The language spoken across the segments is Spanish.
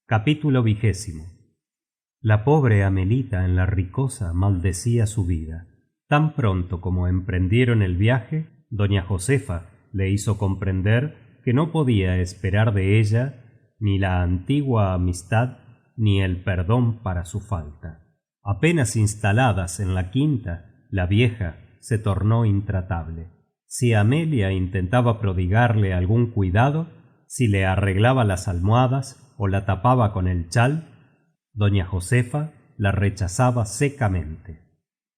Capítulo 20. La pobre Amelita en la Ricosa maldecía su vida. Tan pronto como emprendieron el viaje, doña Josefa le hizo comprender que no podía esperar de ella ni la antigua amistad ni el perdón para su falta. Apenas instaladas en la quinta, la vieja se tornó intratable. Si Amelia intentaba prodigarle algún cuidado, si le arreglaba las almohadas o la tapaba con el chal, doña Josefa la rechazaba secamente.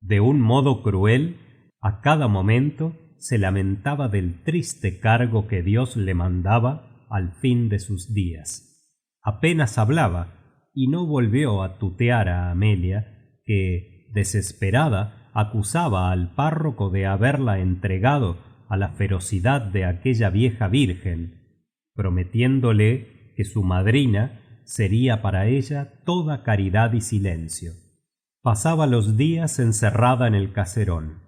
De un modo cruel, a cada momento se lamentaba del triste cargo que Dios le mandaba al fin de sus días. Apenas hablaba, y no volvió a tutear a Amelia, que, desesperada, acusaba al párroco de haberla entregado a la ferocidad de aquella vieja virgen, prometiéndole que su madrina sería para ella toda caridad y silencio. Pasaba los días encerrada en el caserón,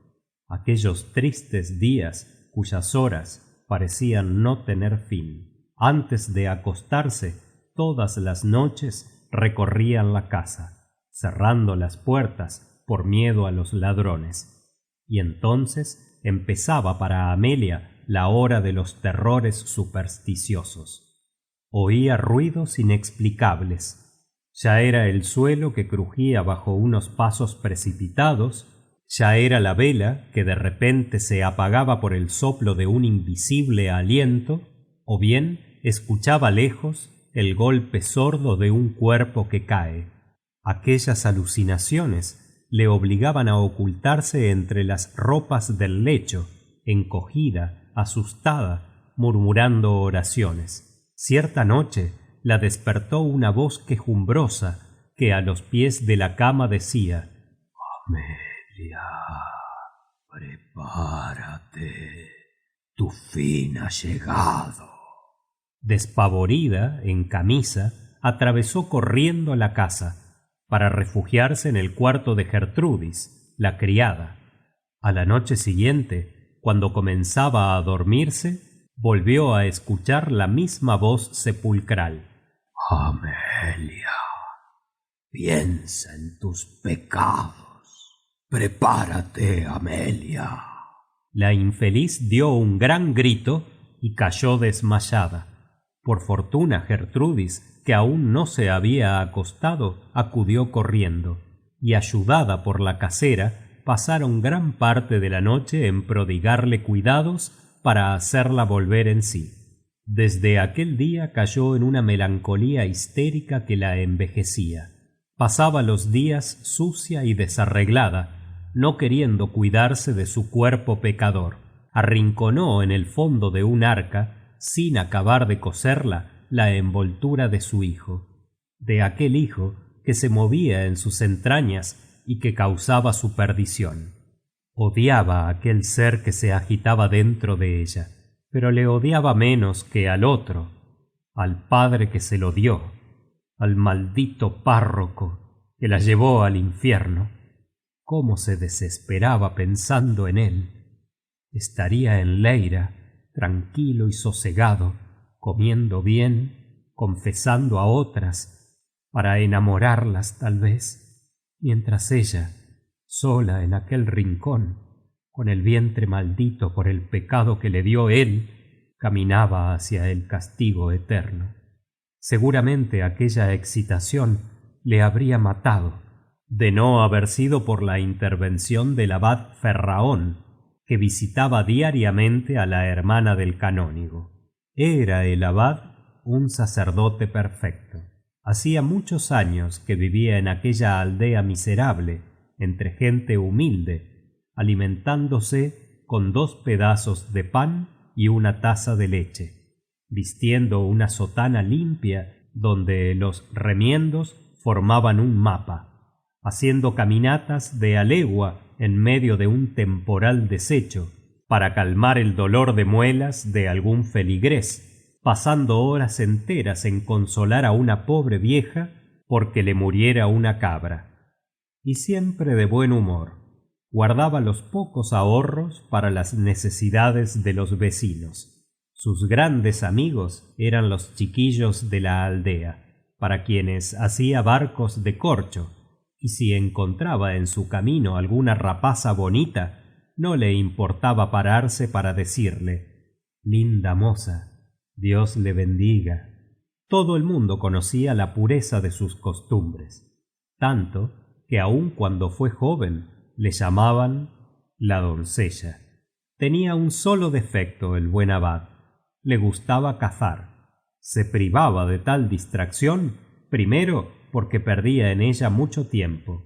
aquellos tristes días cuyas horas parecían no tener fin. Antes de acostarse, todas las noches recorrían la casa, cerrando las puertas por miedo a los ladrones. Y entonces empezaba para Amelia la hora de los terrores supersticiosos. Oía ruidos inexplicables. Ya era el suelo que crujía bajo unos pasos precipitados, ya era la vela que de repente se apagaba por el soplo de un invisible aliento, o bien escuchaba lejos el golpe sordo de un cuerpo que cae. Aquellas alucinaciones le obligaban a ocultarse entre las ropas del lecho, encogida, asustada, murmurando oraciones. Cierta noche la despertó una voz quejumbrosa que a los pies de la cama decía: «Amelia, prepárate, tu fin ha llegado». Despavorida, en camisa, atravesó corriendo la casa, para refugiarse en el cuarto de Gertrudis, la criada. A la noche siguiente, cuando comenzaba a dormirse, volvió a escuchar la misma voz sepulcral: «Amelia, piensa en tus pecados. Prepárate, Amelia». La infeliz dio un gran grito y cayó desmayada. Por fortuna Gertrudis, que aún no se había acostado, acudió corriendo, y ayudada por la casera, pasaron gran parte de la noche en prodigarle cuidados para hacerla volver en sí. Desde aquel día cayó en una melancolía histérica que la envejecía. Pasaba los días sucia y desarreglada, no queriendo cuidarse de su cuerpo pecador. Arrinconó en el fondo de un arca, sin acabar de coserla, la envoltura de su hijo, de aquel hijo que se movía en sus entrañas y que causaba su perdición. Odiaba a aquel ser que se agitaba dentro de ella, pero le odiaba menos que al otro, al padre que se lo dio, al maldito párroco que la llevó al infierno. Cómo se desesperaba pensando en él. Estaría en Leira, tranquilo y sosegado, comiendo bien, confesando a otras, para enamorarlas tal vez, mientras ella, sola en aquel rincón, con el vientre maldito por el pecado que le dio él, caminaba hacia el castigo eterno. Seguramente aquella excitación le habría matado, de no haber sido por la intervención del abad Ferraón, que visitaba diariamente a la hermana del canónigo. Era el abad un sacerdote perfecto. Hacía muchos años que vivía en aquella aldea miserable, entre gente humilde, alimentándose con 2 pedazos de pan y una taza de leche, vistiendo una sotana limpia donde los remiendos formaban un mapa, haciendo caminatas de a legua en medio de un temporal deshecho, para calmar el dolor de muelas de algún feligrés, pasando horas enteras en consolar a una pobre vieja porque le muriera una cabra. Y siempre de buen humor, guardaba los pocos ahorros para las necesidades de los vecinos. Sus grandes amigos eran los chiquillos de la aldea. para quienes hacía barcos de corcho, y si encontraba en su camino alguna rapaza bonita, no le importaba pararse para decirle: linda moza, Dios le bendiga. Todo el mundo conocía la pureza de sus costumbres, tanto que aun cuando fue joven le llamaban la doncella. Tenía un solo defecto el buen abad: le gustaba cazar. Se privaba de tal distracción, primero porque perdía en ella mucho tiempo,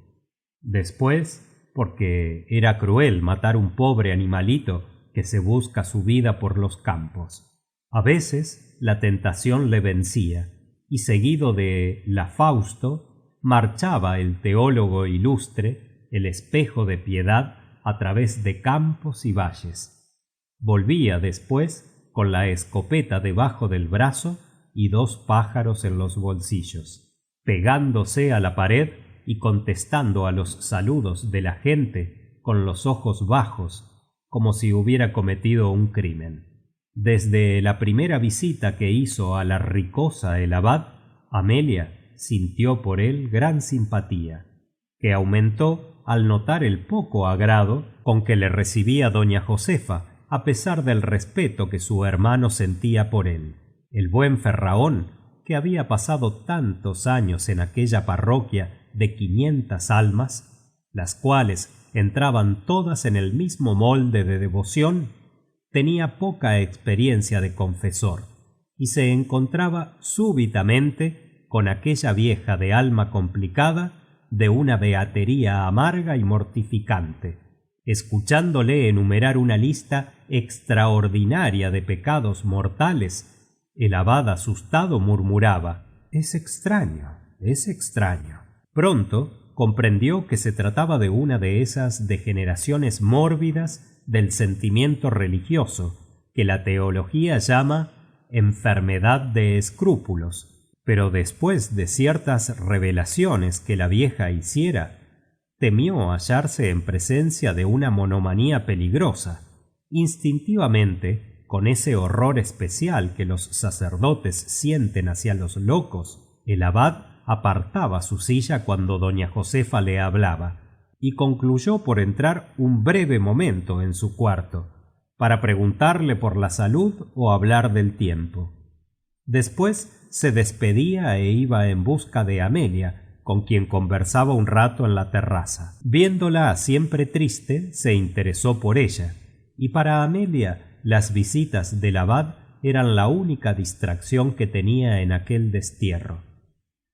después porque era cruel matar un pobre animalito que se busca su vida por los campos. A veces la tentación le vencía, y seguido de la Fausto marchaba el teólogo ilustre, el espejo de piedad, a través de campos y valles. Volvía después con la escopeta debajo del brazo y 2 pájaros en los bolsillos, pegándose a la pared y contestando a los saludos de la gente con los ojos bajos, como si hubiera cometido un crimen. Desde la primera visita que hizo a la ricosa el abad, Amelia sintió por él gran simpatía, que aumentó al notar el poco agrado con que le recibía doña Josefa, a pesar del respeto que su hermano sentía por él. El buen Ferraón, que había pasado tantos años en aquella parroquia de 500 almas, las cuales entraban todas en el mismo molde de devoción, tenía poca experiencia de confesor, y se encontraba súbitamente con aquella vieja de alma complicada, de una beatería amarga y mortificante, escuchándole enumerar una lista extraordinaria de pecados mortales. El abad asustado murmuraba: es extraño, es extraño. Pronto comprendió que se trataba de una de esas degeneraciones mórbidas del sentimiento religioso que la teología llama enfermedad de escrúpulos, pero después de ciertas revelaciones que la vieja hiciera, temió hallarse en presencia de una monomanía peligrosa. Instintivamente, con ese horror especial que los sacerdotes sienten hacia los locos, el abad apartaba su silla cuando doña Josefa le hablaba, y concluyó por entrar un breve momento en su cuarto, para preguntarle por la salud o hablar del tiempo. Después se despedía e iba en busca de Amelia, con quien conversaba un rato en la terraza. Viéndola siempre triste, se interesó por ella, y para Amelia las visitas del abad eran la única distracción que tenía en aquel destierro.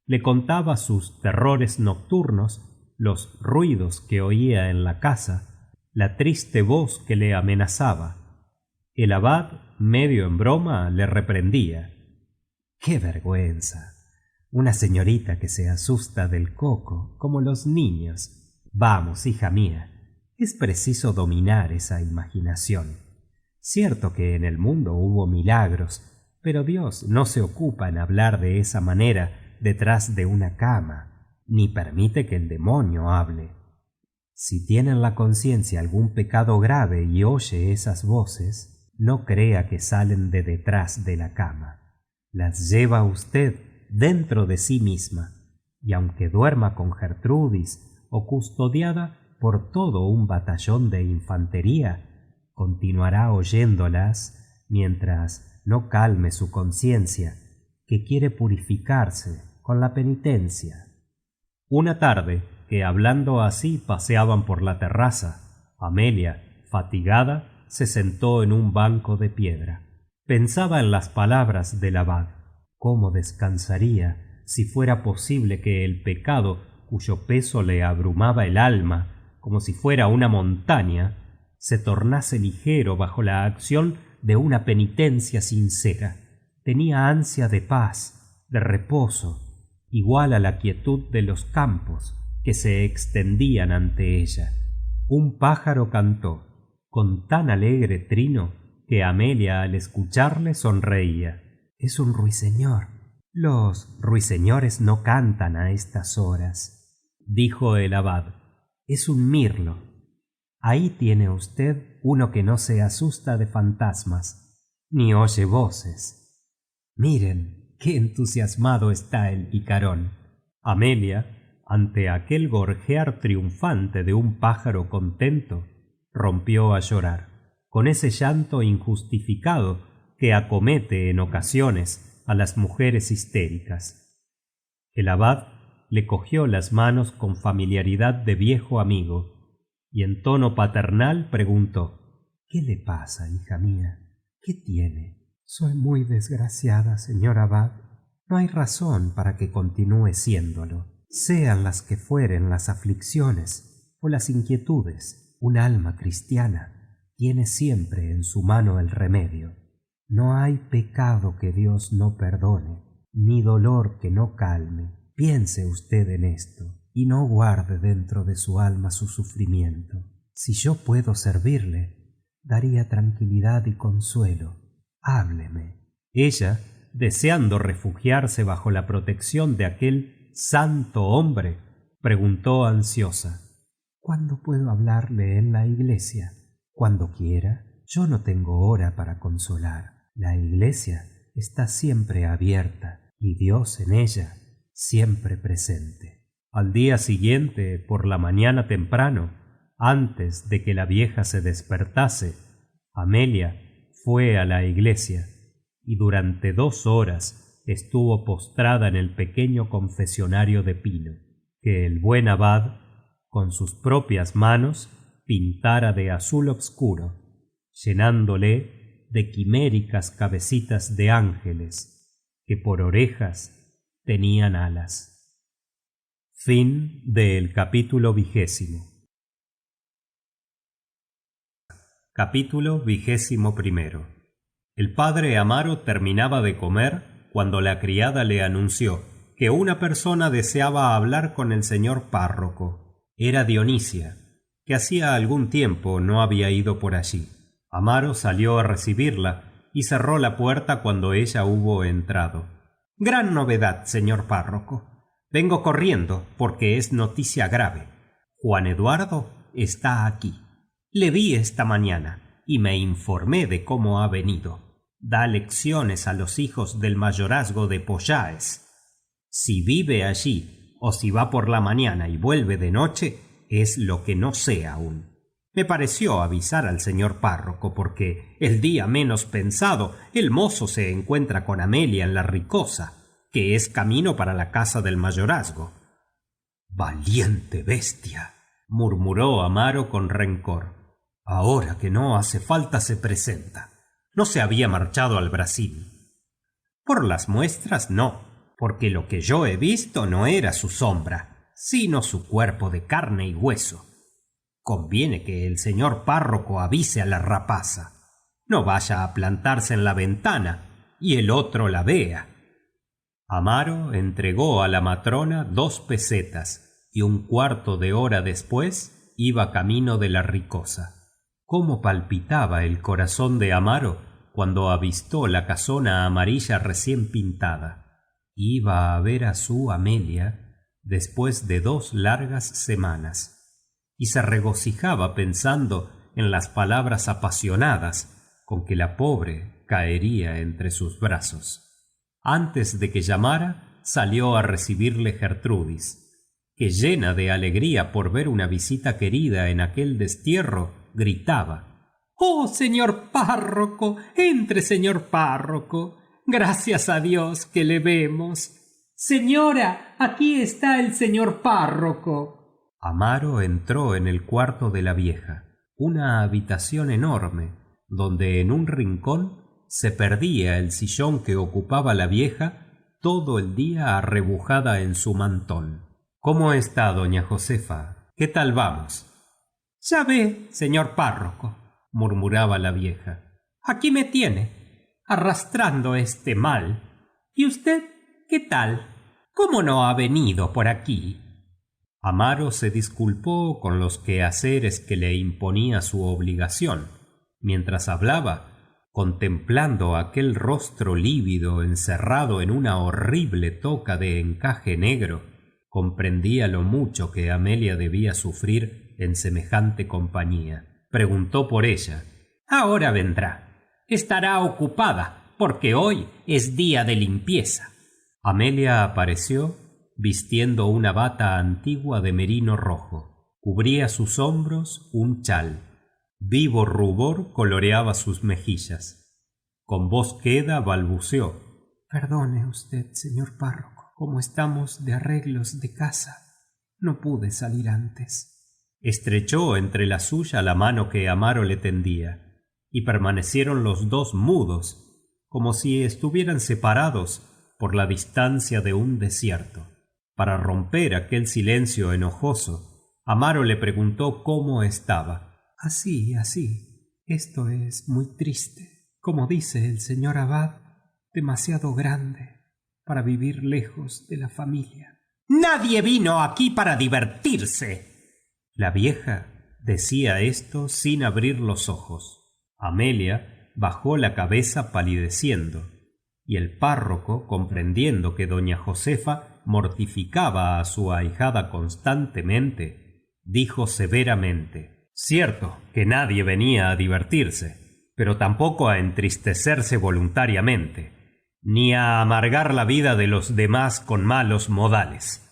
Le contaba sus terrores nocturnos, los ruidos que oía en la casa, la triste voz que le amenazaba. El abad, medio en broma, le reprendía: ¡qué vergüenza! Una señorita que se asusta del coco, como los niños. Vamos, hija mía, es preciso dominar esa imaginación. Cierto que en el mundo hubo milagros, pero Dios no se ocupa en hablar de esa manera detrás de una cama, ni permite que el demonio hable. Si tiene en la conciencia algún pecado grave y oye esas voces, no crea que salen de detrás de la cama. Las lleva usted dentro de sí misma, y aunque duerma con Gertrudis o custodiada por todo un batallón de infantería, continuará oyéndolas mientras no calme su conciencia, que quiere purificarse con la penitencia. Una tarde, que hablando así paseaban por la terraza, Amelia, fatigada, se sentó en un banco de piedra. Pensaba en las palabras del abad. ¿Cómo descansaría si fuera posible que el pecado, cuyo peso le abrumaba el alma, como si fuera una montaña, se tornase ligero bajo la acción de una penitencia sincera? Tenía ansia de paz, de reposo, igual a la quietud de los campos que se extendían ante ella. Un pájaro cantó, con tan alegre trino que Amelia al escucharle sonreía. Es un ruiseñor. Los ruiseñores no cantan a estas horas, dijo el abad. Es un mirlo. Ahí tiene usted uno que no se asusta de fantasmas, ni oye voces. Miren, qué entusiasmado está el picarón. Amelia, ante aquel gorjear triunfante de un pájaro contento, rompió a llorar, con ese llanto injustificado que acomete en ocasiones a las mujeres histéricas. El abad le cogió las manos con familiaridad de viejo amigo y en tono paternal preguntó: ¿Qué le pasa, hija mía? ¿Qué tiene? Soy muy desgraciada, señor abad. No hay razón para que continúe siéndolo. Sean las que fueren las aflicciones o las inquietudes, un alma cristiana tiene siempre en su mano el remedio. No hay pecado que Dios no perdone, ni dolor que no calme. Piense usted en esto y no guarde dentro de su alma su sufrimiento. Si yo puedo servirle, daría tranquilidad y consuelo. Hábleme. Ella, deseando refugiarse bajo la protección de aquel santo hombre, preguntó ansiosa: ¿Cuándo puedo hablarle en la iglesia? Cuando quiera. Yo no tengo hora para consolar. La iglesia está siempre abierta y Dios en ella siempre presente. Al día siguiente, por la mañana temprano, antes de que la vieja se despertase, Amelia fue a la iglesia y durante 2 horas estuvo postrada en el pequeño confesionario de pino, que el buen abad, con sus propias manos, pintara de azul obscuro, llenándole de quiméricas cabecitas de ángeles que por orejas tenían alas. Fin del capítulo 20. Capítulo 21. El padre Amaro terminaba de comer cuando la criada le anunció que una persona deseaba hablar con el señor párroco. Era Dionisia, que hacía algún tiempo no había ido por allí. Amaro salió a recibirla y cerró la puerta cuando ella hubo entrado. Gran novedad, señor párroco. Vengo corriendo porque es noticia grave. Juan Eduardo está aquí. Le vi esta mañana y me informé de cómo ha venido. Da lecciones a los hijos del mayorazgo de Pollaes. Si vive allí o si va por la mañana y vuelve de noche, es lo que no sé aún. Me pareció avisar al señor párroco porque el día menos pensado el mozo se encuentra con Amelia en la Ricosa, que es camino para la casa del mayorazgo. Valiente bestia, murmuró Amaro con rencor. Ahora que no hace falta se presenta. No se había marchado al Brasil. Por las muestras no, porque lo que yo he visto no era su sombra, sino su cuerpo de carne y hueso. Conviene que el señor párroco avise a la rapaza. No vaya a plantarse en la ventana y el otro la vea. Amaro entregó a la matrona 2 pesetas y 1/4 de hora después iba camino de la Ricosa. Cómo palpitaba el corazón de Amaro cuando avistó la casona amarilla recién pintada. Iba a ver a su Amelia después de 2 largas semanas. Y se regocijaba pensando en las palabras apasionadas con que la pobre caería entre sus brazos. Antes de que llamara, salió a recibirle Gertrudis, que llena de alegría por ver una visita querida en aquel destierro, gritaba: «¡Oh, señor párroco! ¡Entre, señor párroco! Gracias a Dios que le vemos. Señora, aquí está el señor párroco». Amaro entró en el cuarto de la vieja, una habitación enorme, donde en un rincón se perdía el sillón que ocupaba la vieja todo el día arrebujada en su mantón. ¿Cómo está, doña Josefa? ¿Qué tal vamos? Ya ve, señor párroco, murmuraba la vieja. Aquí me tiene, arrastrando este mal. ¿Y usted qué tal? ¿Cómo no ha venido por aquí? Amaro se disculpó con los quehaceres que le imponía su obligación. Mientras hablaba, contemplando aquel rostro lívido encerrado en una horrible toca de encaje negro, comprendía lo mucho que Amelia debía sufrir en semejante compañía. Preguntó por ella. Ahora vendrá. Estará ocupada porque hoy es día de limpieza. Amelia apareció vistiendo una bata antigua de merino rojo. Cubría sus hombros un chal. Vivo rubor coloreaba sus mejillas. Con voz queda balbuceó: «Perdone usted, señor párroco, como estamos de arreglos de casa, no pude salir antes». Estrechó entre la suya la mano que Amaro le tendía, y permanecieron los dos mudos, como si estuvieran separados por la distancia de un desierto. Para romper aquel silencio enojoso, Amaro le preguntó cómo estaba. «Así, así. Esto es muy triste. Como dice el señor abad, demasiado grande para vivir lejos de la familia». «Nadie vino aquí para divertirse». La vieja decía esto sin abrir los ojos. Amelia bajó la cabeza palideciendo, y el párroco, comprendiendo que doña Josefa mortificaba a su ahijada constantemente, dijo severamente: «Cierto que nadie venía a divertirse, pero tampoco a entristecerse voluntariamente, ni a amargar la vida de los demás con malos modales.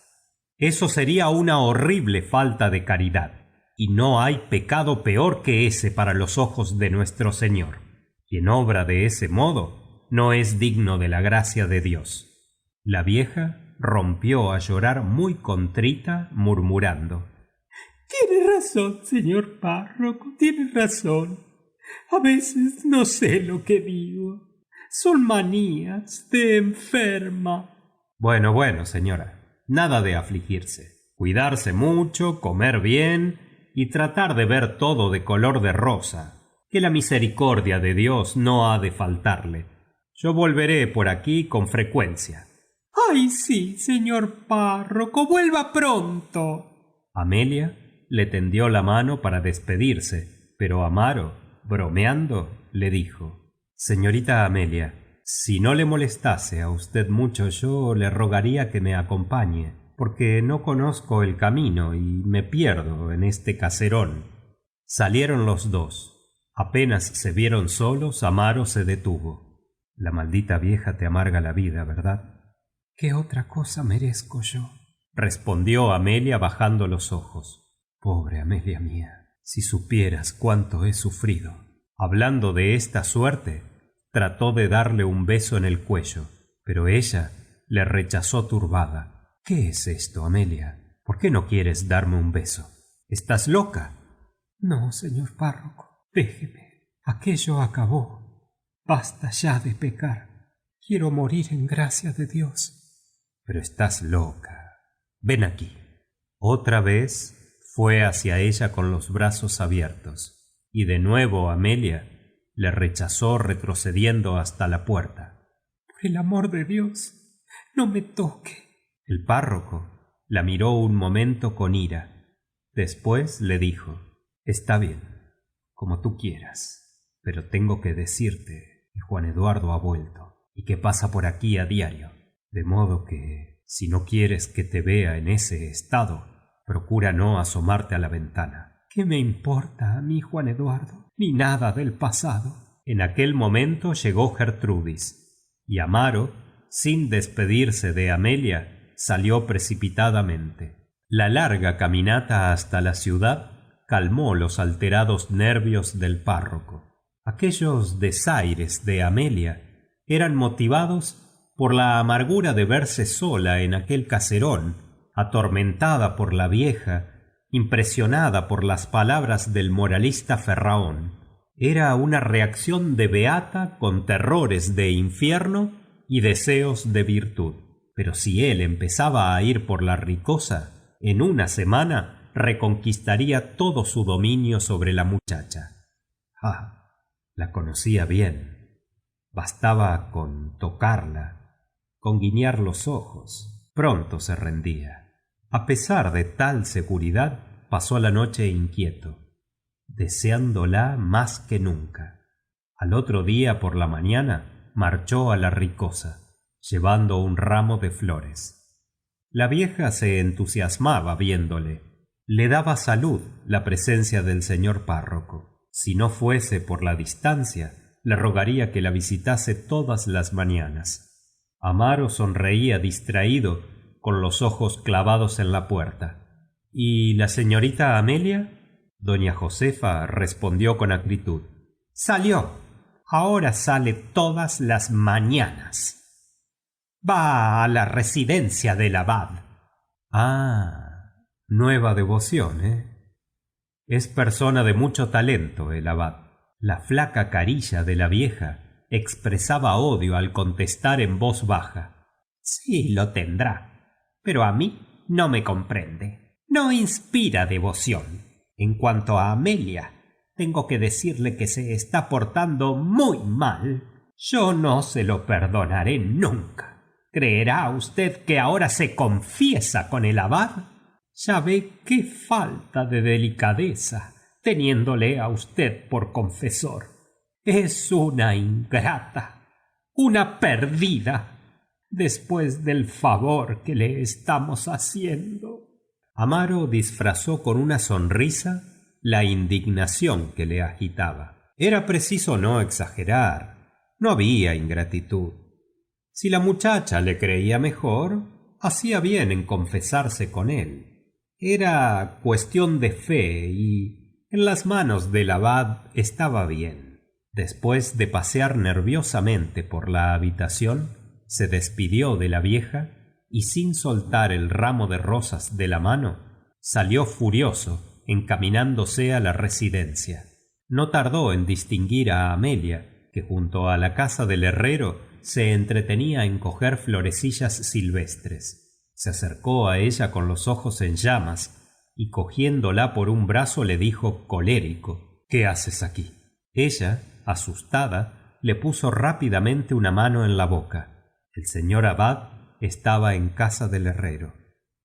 Eso sería una horrible falta de caridad, y no hay pecado peor que ese para los ojos de nuestro Señor. Quien obra de ese modo no es digno de la gracia de Dios». La vieja rompió a llorar muy contrita, murmurando: «Tiene razón, señor párroco, tiene razón. A veces no sé lo que digo. Son manías de enferma». «Bueno, bueno, señora, nada de afligirse. Cuidarse mucho, comer bien y tratar de ver todo de color de rosa, que la misericordia de Dios no ha de faltarle. Yo volveré por aquí con frecuencia». «Ay, sí, señor párroco, vuelva pronto». Amelia le tendió la mano para despedirse, pero Amaro, bromeando, le dijo: «Señorita Amelia, si no le molestase a usted mucho, yo le rogaría que me acompañe, porque no conozco el camino y me pierdo en este caserón». Salieron los dos. Apenas se vieron solos, Amaro se detuvo. «La maldita vieja te amarga la vida, ¿verdad?» «¿Qué otra cosa merezco yo?», respondió Amelia bajando los ojos. «Pobre Amelia mía, si supieras cuánto he sufrido». Hablando de esta suerte, trató de darle un beso en el cuello, pero ella le rechazó turbada. «¿Qué es esto, Amelia? ¿Por qué no quieres darme un beso? ¿Estás loca?» «No, señor párroco, déjeme. Aquello acabó. Basta ya de pecar. Quiero morir en gracia de Dios». «Pero estás loca. Ven aquí». Otra vez fue hacia ella con los brazos abiertos, y de nuevo Amelia le rechazó retrocediendo hasta la puerta. «Por el amor de Dios, no me toque». El párroco la miró un momento con ira. Después le dijo: «Está bien, como tú quieras, pero tengo que decirte que Juan Eduardo ha vuelto y que pasa por aquí a diario. De modo que, si no quieres que te vea en ese estado, procura no asomarte a la ventana». «¿Qué me importa a mí, Juan Eduardo? Ni nada del pasado». En aquel momento llegó Gertrudis, y Amaro, sin despedirse de Amelia, salió precipitadamente. La larga caminata hasta la ciudad calmó los alterados nervios del párroco. Aquellos desaires de Amelia eran motivados por la amargura de verse sola en aquel caserón, atormentada por la vieja, impresionada por las palabras del moralista Ferraón. Era una reacción de beata con terrores de infierno y deseos de virtud. Pero si él empezaba a ir por la ricosa, en una semana reconquistaría todo su dominio sobre la muchacha. Ah, la conocía bien. Bastaba con tocarla, con guiñar los ojos. Pronto se rendía. A pesar de tal seguridad, pasó la noche inquieto, deseándola más que nunca. Al otro día por la mañana marchó a la ricosa, llevando un ramo de flores. La vieja se entusiasmaba viéndole. Le daba salud la presencia del señor párroco. Si no fuese por la distancia, le rogaría que la visitase todas las mañanas. Amaro sonreía distraído con los ojos clavados en la puerta. ¿Y la señorita Amelia? Doña Josefa respondió con acritud. Salió. Ahora sale todas las mañanas. Va a la residencia del abad. Ah, nueva devoción, ¿eh? Es persona de mucho talento el abad. La flaca carilla de la vieja expresaba odio al contestar en voz baja. Sí, lo tendrá, pero a mí no me comprende. No inspira devoción. En cuanto a Amelia, tengo que decirle que se está portando muy mal. Yo no se lo perdonaré nunca. ¿Creerá usted que ahora se confiesa con el abad? Ya ve qué falta de delicadeza, teniéndole a usted por confesor. Es una ingrata, una perdida, después del favor que le estamos haciendo. Amaro disfrazó con una sonrisa la indignación que le agitaba. Era preciso no exagerar. No había ingratitud. Si la muchacha le creía mejor, hacía bien en confesarse con él. Era cuestión de fe y en las manos del abad estaba bien. Después de pasear nerviosamente por la habitación, se despidió de la vieja y sin soltar el ramo de rosas de la mano, salió furioso encaminándose a la residencia. No tardó en distinguir a Amelia, que junto a la casa del herrero se entretenía en coger florecillas silvestres. Se acercó a ella con los ojos en llamas y cogiéndola por un brazo le dijo colérico: ¿Qué haces aquí? Ella, asustada, le puso rápidamente una mano en la boca. El señor abad estaba en casa del herrero.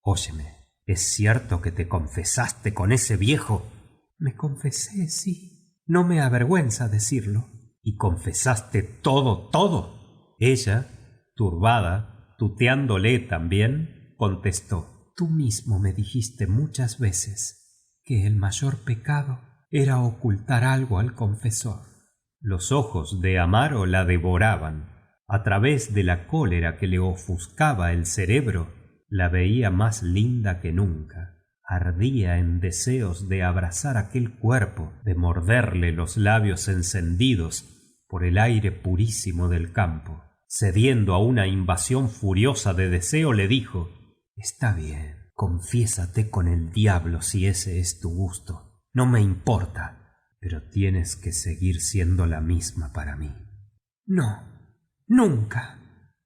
Óyeme, ¿es cierto que te confesaste con ese viejo? Me confesé, sí. No me avergüenza decirlo. ¿Y confesaste todo, todo? Ella, turbada, tuteándole también, contestó. Tú mismo me dijiste muchas veces que el mayor pecado era ocultar algo al confesor. Los ojos de Amaro la devoraban. A través de la cólera que le ofuscaba el cerebro, la veía más linda que nunca. Ardía en deseos de abrazar aquel cuerpo, de morderle los labios encendidos por el aire purísimo del campo. Cediendo a una invasión furiosa de deseo, le dijo: Está bien, confiésate con el diablo si ese es tu gusto. No me importa, pero tienes que seguir siendo la misma para mí. No. Nunca.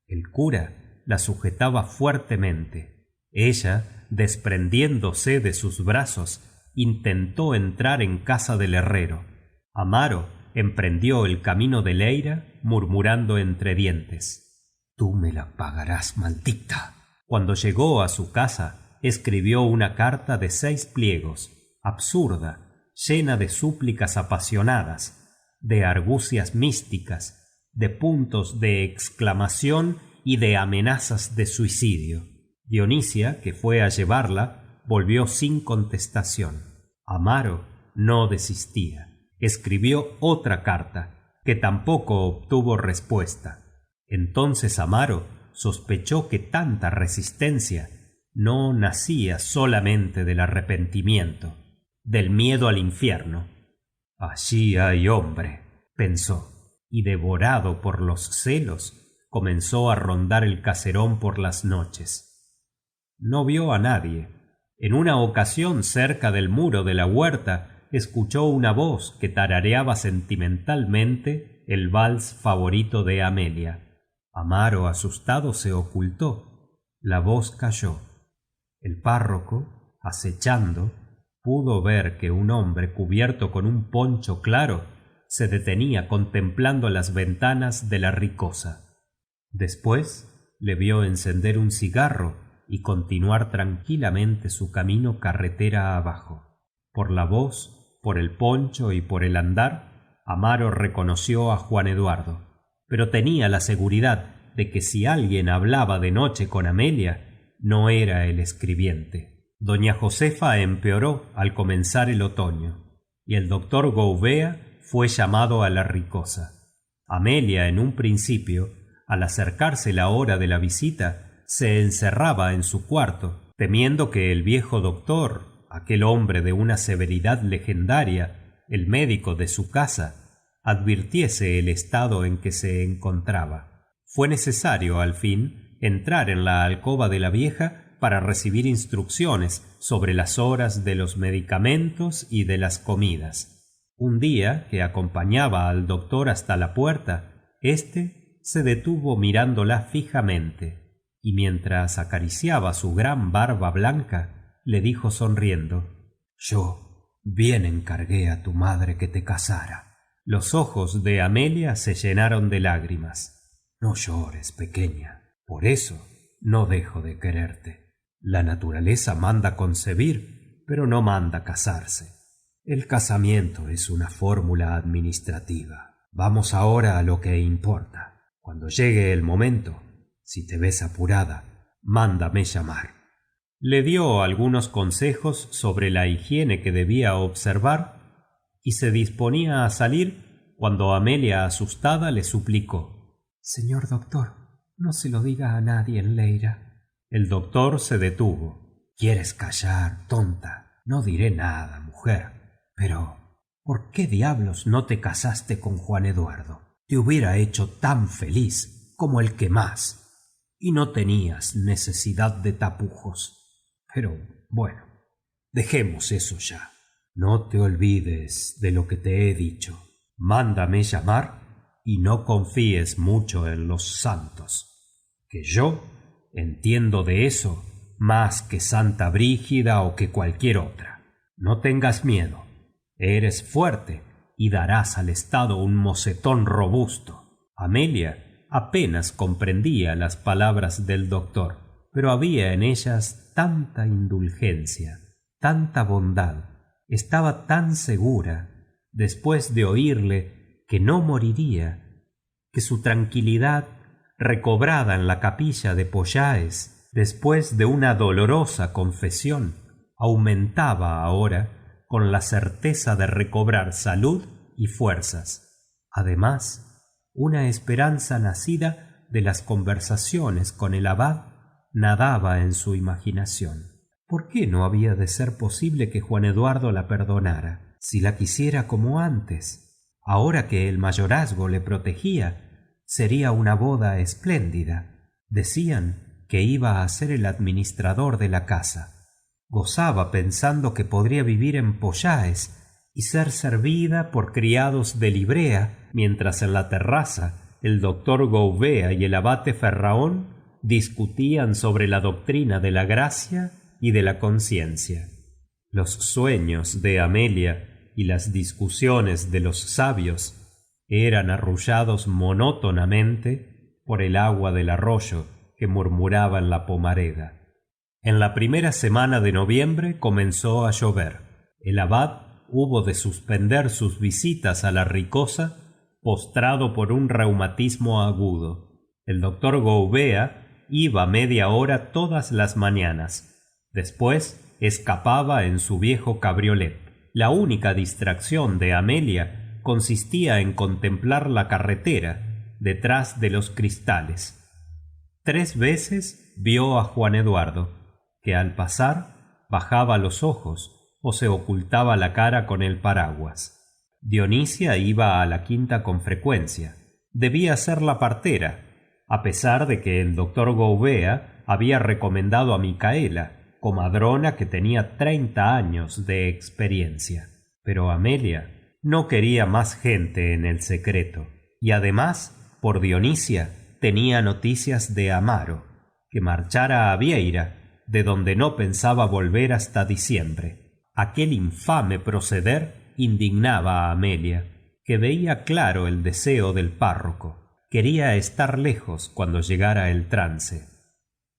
El cura la sujetaba fuertemente. Ella, desprendiéndose de sus brazos, intentó entrar en casa del herrero. Amaro emprendió el camino de Leira, murmurando entre dientes: Tú me la pagarás, maldita. Cuando llegó a su casa, escribió una carta de 6 pliegos, absurda, llena de súplicas apasionadas, de argucias místicas, de puntos de exclamación y de amenazas de suicidio. Dionisia, que fue a llevarla, volvió sin contestación. Amaro no desistía. Escribió otra carta, que tampoco obtuvo respuesta. Entonces Amaro sospechó que tanta resistencia no nacía solamente del arrepentimiento, del miedo al infierno. Allí hay hombre, pensó. Y devorado por los celos, comenzó a rondar el caserón por las noches. No vio a nadie. En una ocasión, cerca del muro de la huerta, escuchó una voz que tarareaba sentimentalmente el vals favorito de Amelia. Amaro, asustado, se ocultó. La voz calló. El párroco, acechando, pudo ver que un hombre cubierto con un poncho claro se detenía contemplando las ventanas de la ricosa. Después le vio encender un cigarro y continuar tranquilamente su camino carretera abajo. Por la voz, por el poncho y por el andar, Amaro reconoció a Juan Eduardo, pero tenía la seguridad de que si alguien hablaba de noche con Amelia, no era el escribiente. Doña Josefa empeoró al comenzar el otoño, y el doctor Gouvea fue llamado a la ricosa. Amelia, en un principio, al acercarse la hora de la visita, se encerraba en su cuarto, temiendo que el viejo doctor, aquel hombre de una severidad legendaria, el médico de su casa, advirtiese el estado en que se encontraba. Fue necesario, al fin, entrar en la alcoba de la vieja para recibir instrucciones sobre las horas de los medicamentos y de las comidas. Un día, que acompañaba al doctor hasta la puerta, éste se detuvo mirándola fijamente, y mientras acariciaba su gran barba blanca, le dijo sonriendo: «Yo bien encargué a tu madre que te casara». Los ojos de Amelia se llenaron de lágrimas. «No llores, pequeña, por eso no dejo de quererte. La naturaleza manda concebir, pero no manda casarse. El casamiento es una fórmula administrativa. Vamos ahora a lo que importa. Cuando llegue el momento, si te ves apurada, mándame llamar». Le dio algunos consejos sobre la higiene que debía observar y se disponía a salir cuando Amelia, asustada, le suplicó: «Señor doctor, no se lo diga a nadie en Leyra». El doctor se detuvo. «¿Quieres callar, tonta? No diré nada, mujer. Pero, ¿por qué diablos no te casaste con Juan Eduardo? Te hubiera hecho tan feliz como el que más, y no tenías necesidad de tapujos. Pero, bueno, dejemos eso ya. No te olvides de lo que te he dicho. Mándame llamar y no confíes mucho en los santos, que yo entiendo de eso más que Santa Brígida o que cualquier otra. No tengas miedo. Eres fuerte y darás al Estado un mocetón robusto». Amelia apenas comprendía las palabras del doctor, pero había en ellas tanta indulgencia, tanta bondad, estaba tan segura, después de oírle, que no moriría, que su tranquilidad, recobrada en la capilla de Pollaes, después de una dolorosa confesión, aumentaba ahora con la certeza de recobrar salud y fuerzas. Además, una esperanza nacida de las conversaciones con el abad nadaba en su imaginación. ¿Por qué no había de ser posible que Juan Eduardo la perdonara? Si la quisiera como antes, ahora que el mayorazgo le protegía, sería una boda espléndida. Decían que iba a ser el administrador de la casa. Gozaba pensando que podría vivir en Pollaes y ser servida por criados de Librea, mientras en la terraza el doctor Gouvea y el abate Ferraón discutían sobre la doctrina de la gracia y de la conciencia. Los sueños de Amelia y las discusiones de los sabios eran arrullados monótonamente por el agua del arroyo que murmuraba en la pomareda. En la primera semana de noviembre comenzó a llover. El abad hubo de suspender sus visitas a la Ricosa, postrado por un reumatismo agudo. El doctor Gouvea iba media hora todas las mañanas. Después escapaba en su viejo cabriolet. La única distracción de Amelia consistía en contemplar la carretera detrás de los cristales. 3 veces vio a Juan Eduardo, que al pasar bajaba los ojos o se ocultaba la cara con el paraguas. Dionisia iba a la quinta con frecuencia. Debía ser la partera, a pesar de que el doctor Gouvea había recomendado a Micaela, comadrona que tenía 30 años de experiencia. Pero Amelia no quería más gente en el secreto, y además, por Dionisia, tenía noticias de Amaro, que marchara a Vieira, de donde no pensaba volver hasta diciembre. Aquel infame proceder indignaba a Amelia, que veía claro el deseo del párroco. Quería estar lejos cuando llegara el trance.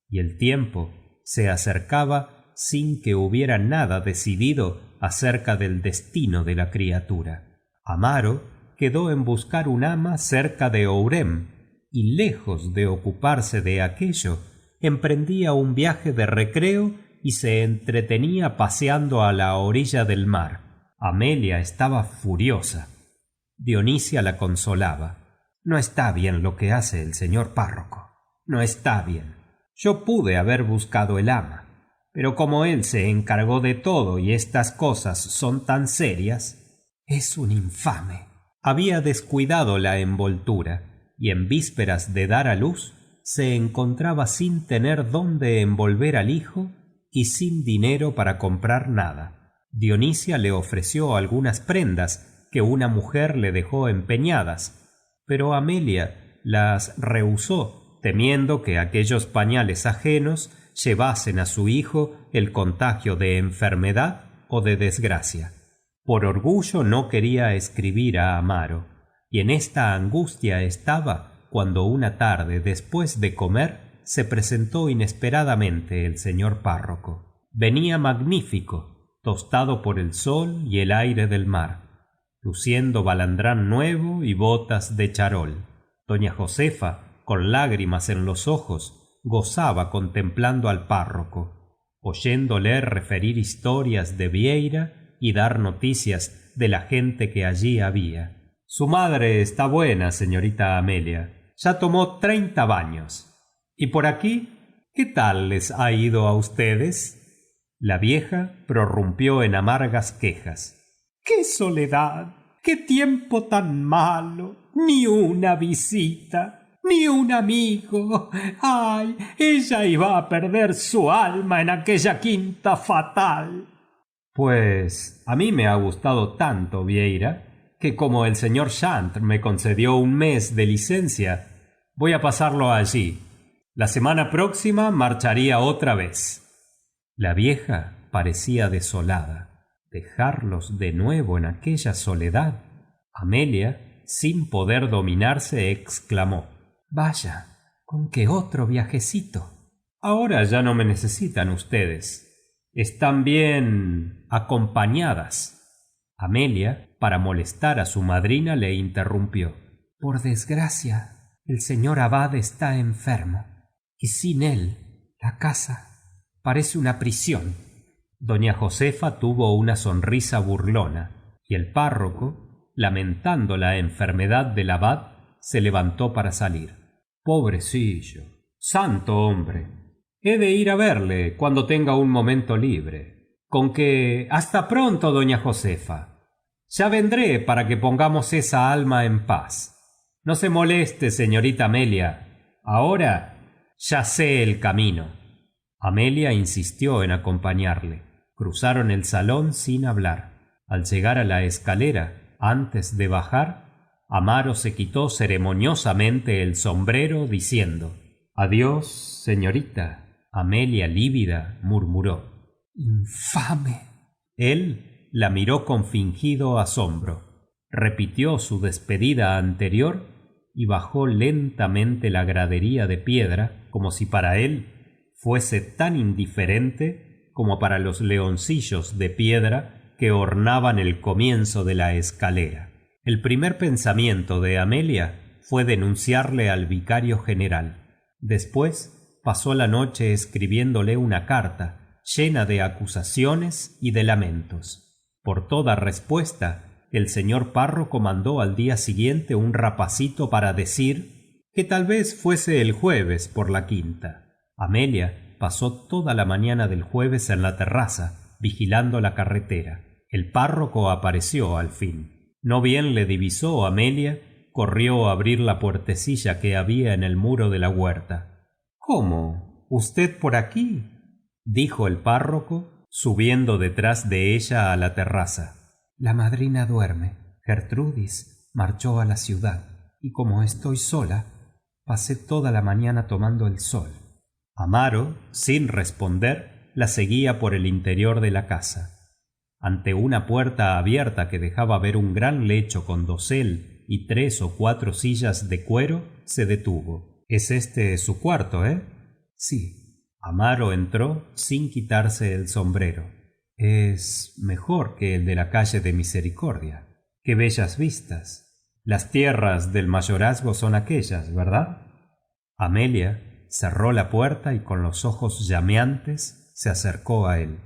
Y el tiempo se acercaba sin que hubiera nada decidido acerca del destino de la criatura. Amaro quedó en buscar un ama cerca de Ourem, y lejos de ocuparse de aquello, emprendía un viaje de recreo y se entretenía paseando a la orilla del mar. Amelia estaba furiosa. Dionisia la consolaba. No está bien lo que hace el señor párroco. No está bien. Yo pude haber buscado el ama, pero como él se encargó de todo y estas cosas son tan serias, es un infame. Había descuidado la envoltura y en vísperas de dar a luz se encontraba sin tener dónde envolver al hijo y sin dinero para comprar nada. Dionisia le ofreció algunas prendas que una mujer le dejó empeñadas, pero Amelia las rehusó, temiendo que aquellos pañales ajenos llevasen a su hijo el contagio de enfermedad o de desgracia. Por orgullo no quería escribir a Amaro, y en esta angustia estaba cuando una tarde después de comer se presentó inesperadamente el señor párroco. Venía magnífico, tostado por el sol y el aire del mar, luciendo balandrán nuevo y botas de charol. Doña Josefa, con lágrimas en los ojos, gozaba contemplando al párroco, oyéndole referir historias de Vieira y dar noticias de la gente que allí había. Su madre está buena, señorita Amelia. Ya tomó 30 baños. ¿Y por aquí? ¿Qué tal les ha ido a ustedes? La vieja prorrumpió en amargas quejas. ¡Qué soledad! ¡Qué tiempo tan malo! Ni una visita, ni un amigo. ¡Ay! Ella iba a perder su alma en aquella quinta fatal. Pues a mí me ha gustado tanto Vieira que como el señor Chant me concedió un mes de licencia, voy a pasarlo allí. La semana próxima marcharía otra vez. La vieja parecía desolada. Dejarlos de nuevo en aquella soledad. Amelia, sin poder dominarse, exclamó: Vaya, con qué otro viajecito. Ahora ya no me necesitan ustedes. Están bien acompañadas. Amelia, para molestar a su madrina, le interrumpió. Por desgracia, el señor abad está enfermo, y sin él, la casa parece una prisión. Doña Josefa tuvo una sonrisa burlona, y el párroco, lamentando la enfermedad del abad, se levantó para salir. Pobrecillo, santo hombre. He de ir a verle cuando tenga un momento libre. Con que hasta pronto, doña Josefa. Ya vendré para que pongamos esa alma en paz. No se moleste, señorita Amelia. Ahora ya sé el camino. Amelia insistió en acompañarle. Cruzaron el salón sin hablar. Al llegar a la escalera, antes de bajar, Amaro se quitó ceremoniosamente el sombrero diciendo: Adiós, señorita. Amelia, lívida, murmuró: Infame. Él la miró con fingido asombro, repitió su despedida anterior y bajó lentamente la gradería de piedra, como si para él fuese tan indiferente como para los leoncillos de piedra que ornaban el comienzo de la escalera. El primer pensamiento de Amelia fue denunciarle al vicario general. Después pasó la noche escribiéndole una carta llena de acusaciones y de lamentos. Por toda respuesta, el señor párroco mandó al día siguiente un rapacito para decir que tal vez fuese el jueves por la quinta. Amelia pasó toda la mañana del jueves en la terraza, vigilando la carretera. El párroco apareció al fin. No bien le divisó Amelia, corrió a abrir la puertecilla que había en el muro de la huerta. ¿Cómo? ¿Usted por aquí?, dijo el párroco, subiendo detrás de ella a la terraza. La madrina duerme. Gertrudis marchó a la ciudad, y como estoy sola, pasé toda la mañana tomando el sol. Amaro, sin responder, la seguía por el interior de la casa. Ante una puerta abierta que dejaba ver un gran lecho con dosel y 3 o 4 sillas de cuero, se detuvo. ¿Es este su cuarto, Sí. Amaro entró sin quitarse el sombrero. Es mejor que el de la calle de Misericordia. Qué bellas vistas. Las tierras del mayorazgo son aquellas, ¿verdad? Amelia cerró la puerta y con los ojos llameantes se acercó a él.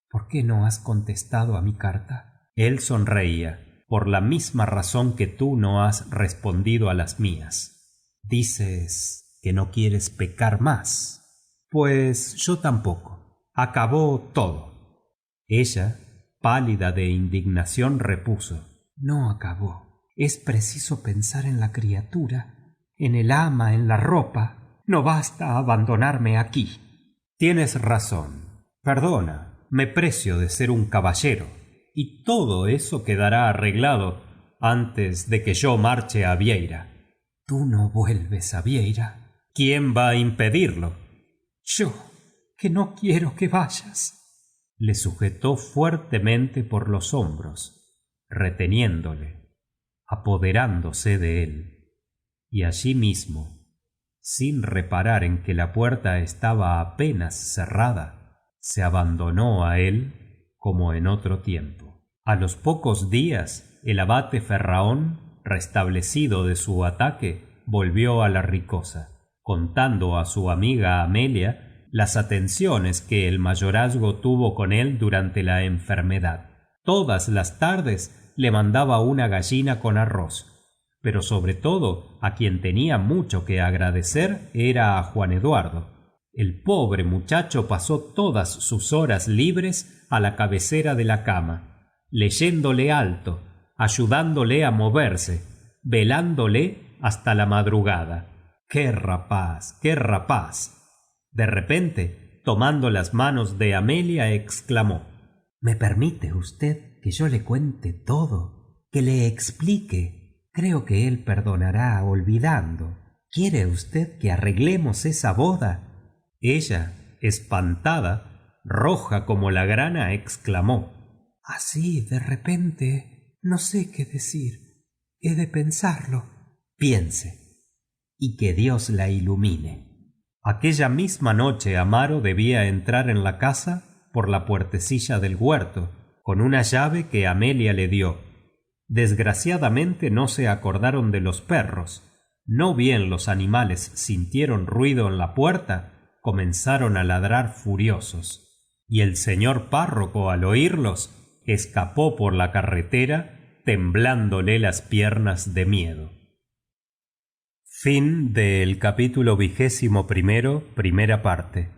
¿Por qué no has contestado a mi carta? Él sonreía. por la misma razón que tú no has respondido a las mías. Dices que no quieres pecar más. Pues yo tampoco. Acabó todo. Ella, pálida de indignación, repuso: No acabó. Es preciso pensar en la criatura, en el ama, en la ropa. No basta abandonarme aquí. Tienes razón. Perdona, me precio de ser un caballero, y todo eso quedará arreglado antes de que yo marche a Vieira. Tú no vuelves a Vieira. ¿Quién va a impedirlo? Yo, que no quiero que vayas. Le sujetó fuertemente por los hombros, reteniéndole, apoderándose de él, y allí mismo, sin reparar en que la puerta estaba apenas cerrada, se abandonó a él como en otro tiempo. A los pocos días, el abate Ferraón, restablecido de su ataque, volvió a la Ricosa, contando a su amiga Amelia las atenciones que el mayorazgo tuvo con él durante la enfermedad. Todas las tardes le mandaba una gallina con arroz, pero sobre todo a quien tenía mucho que agradecer era a Juan Eduardo. El pobre muchacho pasó todas sus horas libres a la cabecera de la cama, leyéndole alto, ayudándole a moverse, velándole hasta la madrugada. ¡Qué rapaz! ¡Qué rapaz! De repente, tomando las manos de Amelia, exclamó: ¿Me permite usted que yo le cuente todo? ¿Que le explique? Creo que él perdonará olvidando. ¿Quiere usted que arreglemos esa boda? Ella, espantada, roja como la grana, exclamó: Así, de repente, no sé qué decir. He de pensarlo. Piense, y que Dios la ilumine. Aquella misma noche Amaro debía entrar en la casa por la puertecilla del huerto, con una llave que Amelia le dio. Desgraciadamente no se acordaron de los perros. No bien los animales sintieron ruido en la puerta, comenzaron a ladrar furiosos, y el señor párroco, al oírlos, escapó por la carretera, temblándole las piernas de miedo. Fin del capítulo 21, primera parte.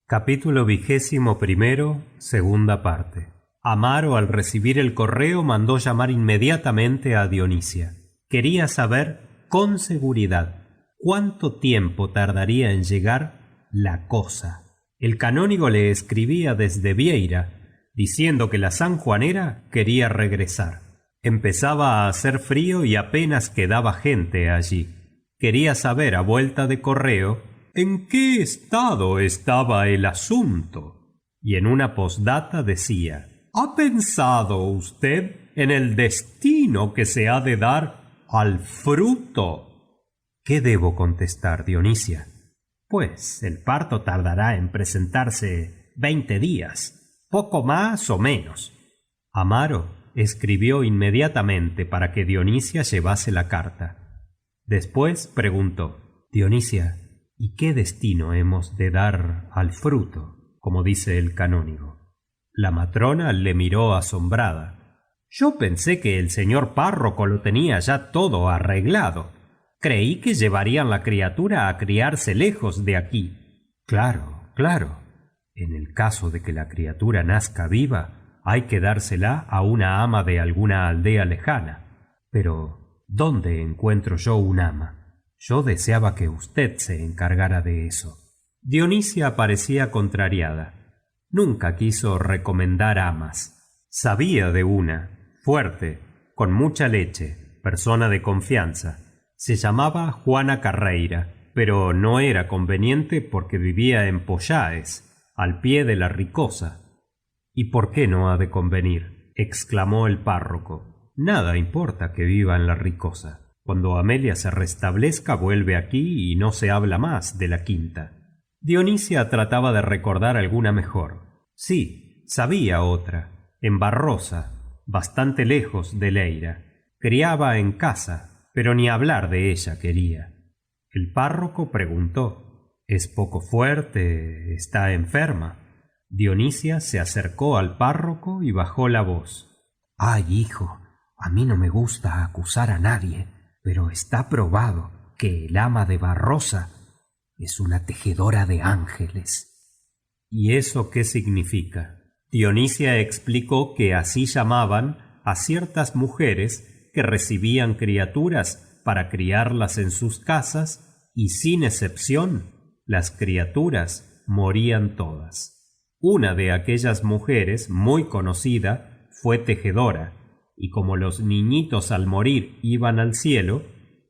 Capítulo 21, segunda parte. Amaro, al recibir el correo, mandó llamar inmediatamente a Dionisia. Quería saber con seguridad cuánto tiempo tardaría en llegar la cosa. El canónigo le escribía desde Vieira, diciendo que la sanjuanera quería regresar. Empezaba a hacer frío y apenas quedaba gente allí. Quería saber, a vuelta de correo, en qué estado estaba el asunto. Y en una posdata decía: ¿Ha pensado usted en el destino que se ha de dar al fruto? ¿Qué debo contestar, Dionisia? Pues el parto tardará en presentarse 20 días, poco más o menos. Amaro escribió inmediatamente para que Dionisia llevase la carta. Después preguntó: Dionisia, ¿y qué destino hemos de dar al fruto, como dice el canónigo? La matrona le miró asombrada. Yo pensé que el señor párroco lo tenía ya todo arreglado. Creí que llevarían la criatura a criarse lejos de aquí. Claro, claro. En el caso de que la criatura nazca viva, hay que dársela a una ama de alguna aldea lejana. Pero, ¿dónde encuentro yo un ama? Yo deseaba que usted se encargara de eso. Dionisia parecía contrariada. Nunca quiso recomendar amas. Sabía de una, fuerte, con mucha leche, persona de confianza. Se llamaba Juana Carreira, pero no era conveniente porque vivía en Pollaes, al pie de la Ricosa. ¿Y por qué no ha de convenir?, exclamó el párroco. Nada importa que viva en la Ricosa. Cuando Amelia se restablezca vuelve aquí y no se habla más de la quinta. Dionisia trataba de recordar alguna mejor. Sí, sabía otra, en Barrosa, bastante lejos de Leira. Criaba en casa, pero ni hablar de ella quería. El párroco preguntó: ¿Es poco fuerte? ¿Está enferma? Dionisia se acercó al párroco y bajó la voz. Ay, hijo, a mí no me gusta acusar a nadie, pero está probado que el ama de Barrosa es una tejedora de ángeles. ¿Y eso qué significa? Dionisia explicó que así llamaban a ciertas mujeres que recibían criaturas para criarlas en sus casas y, sin excepción, las criaturas morían todas. Una de aquellas mujeres, muy conocida, fue tejedora, y como los niñitos al morir iban al cielo,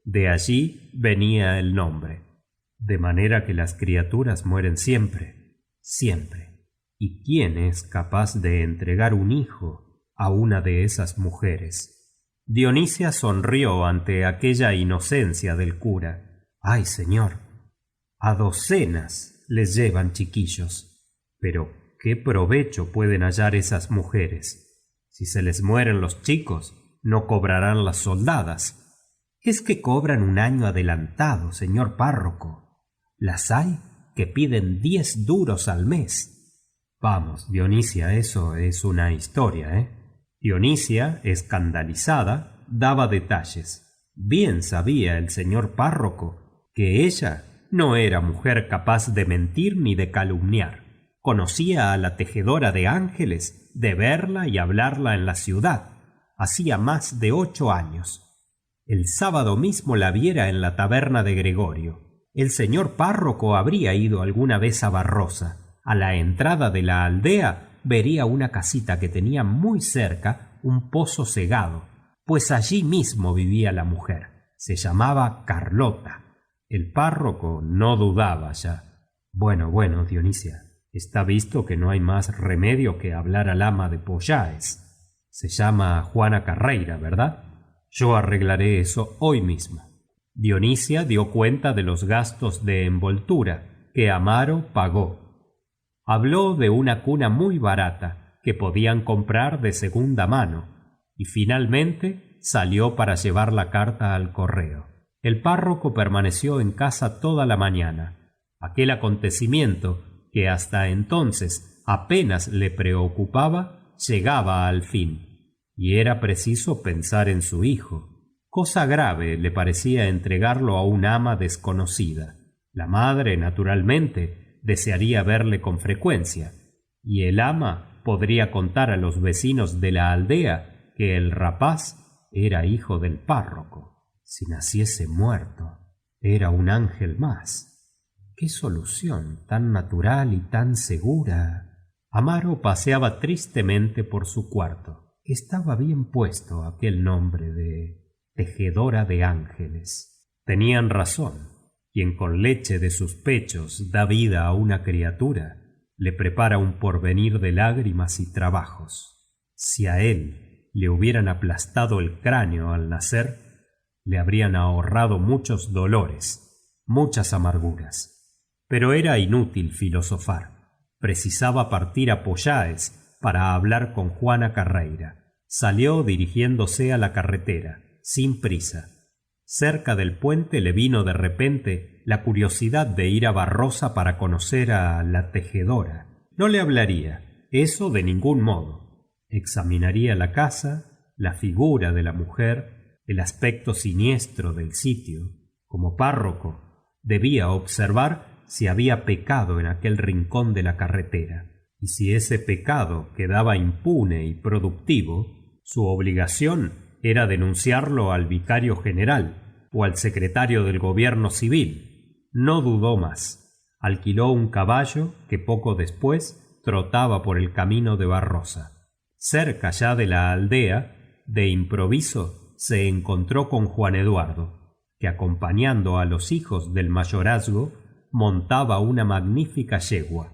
de allí venía el nombre. De manera que las criaturas mueren siempre, siempre. ¿Y quién es capaz de entregar un hijo a una de esas mujeres? Dionisia sonrió ante aquella inocencia del cura. Ay, señor, a docenas les llevan chiquillos. Pero ¿qué provecho pueden hallar esas mujeres? Si se les mueren los chicos, no cobrarán las soldadas. Es que cobran un año adelantado, señor párroco. Las hay que piden 10 duros al mes. Vamos, Dionisia, eso es una historia, ¿eh? Dionisia, escandalizada, daba detalles. Bien sabía el señor párroco que ella no era mujer capaz de mentir ni de calumniar. Conocía a la tejedora de ángeles de verla y hablarla en la ciudad. Hacía más de 8 años. El sábado mismo la viera en la taberna de Gregorio. El señor párroco habría ido alguna vez a Barrosa. A la entrada de la aldea vería una casita que tenía muy cerca un pozo cegado, pues allí mismo vivía la mujer. Se llamaba Carlota. El párroco no dudaba ya. Bueno, Dionisia, está visto que no hay más remedio que hablar al ama de Pollaes. Se llama Juana Carreira, ¿verdad? Yo arreglaré eso hoy mismo. Dionisia dio cuenta de los gastos de envoltura que Amaro pagó. Habló de una cuna muy barata que podían comprar de segunda mano y finalmente salió para llevar la carta al correo. El párroco permaneció en casa toda la mañana. Aquel acontecimiento, que hasta entonces apenas le preocupaba, llegaba al fin, y era preciso pensar en su hijo. Cosa grave le parecía entregarlo a un ama desconocida. La madre, naturalmente, desearía verle con frecuencia, y el ama podría contar a los vecinos de la aldea que el rapaz era hijo del párroco. Si naciese muerto, era un ángel más. ¡Qué solución tan natural y tan segura! Amaro paseaba tristemente por su cuarto. Estaba bien puesto aquel nombre de tejedora de ángeles. Tenían razón. Quien con leche de sus pechos da vida a una criatura, le prepara un porvenir de lágrimas y trabajos. Si a él le hubieran aplastado el cráneo al nacer, le habrían ahorrado muchos dolores, muchas amarguras. Pero era inútil filosofar. Precisaba partir a Pollaes para hablar con Juana Carreira. Salió dirigiéndose a la carretera, sin prisa. Cerca del puente le vino de repente la curiosidad de ir a Barrosa para conocer a la tejedora. No le hablaría, eso de ningún modo. Examinaría la casa, la figura de la mujer, el aspecto siniestro del sitio. Como párroco, debía observar si había pecado en aquel rincón de la carretera, y si ese pecado quedaba impune y productivo, su obligación era denunciarlo al vicario general o al secretario del gobierno civil. No dudó más. Alquiló un caballo que poco después trotaba por el camino de Barrosa. Cerca ya de la aldea, de improviso, se encontró con Juan Eduardo, que acompañando a los hijos del mayorazgo, montaba una magnífica yegua.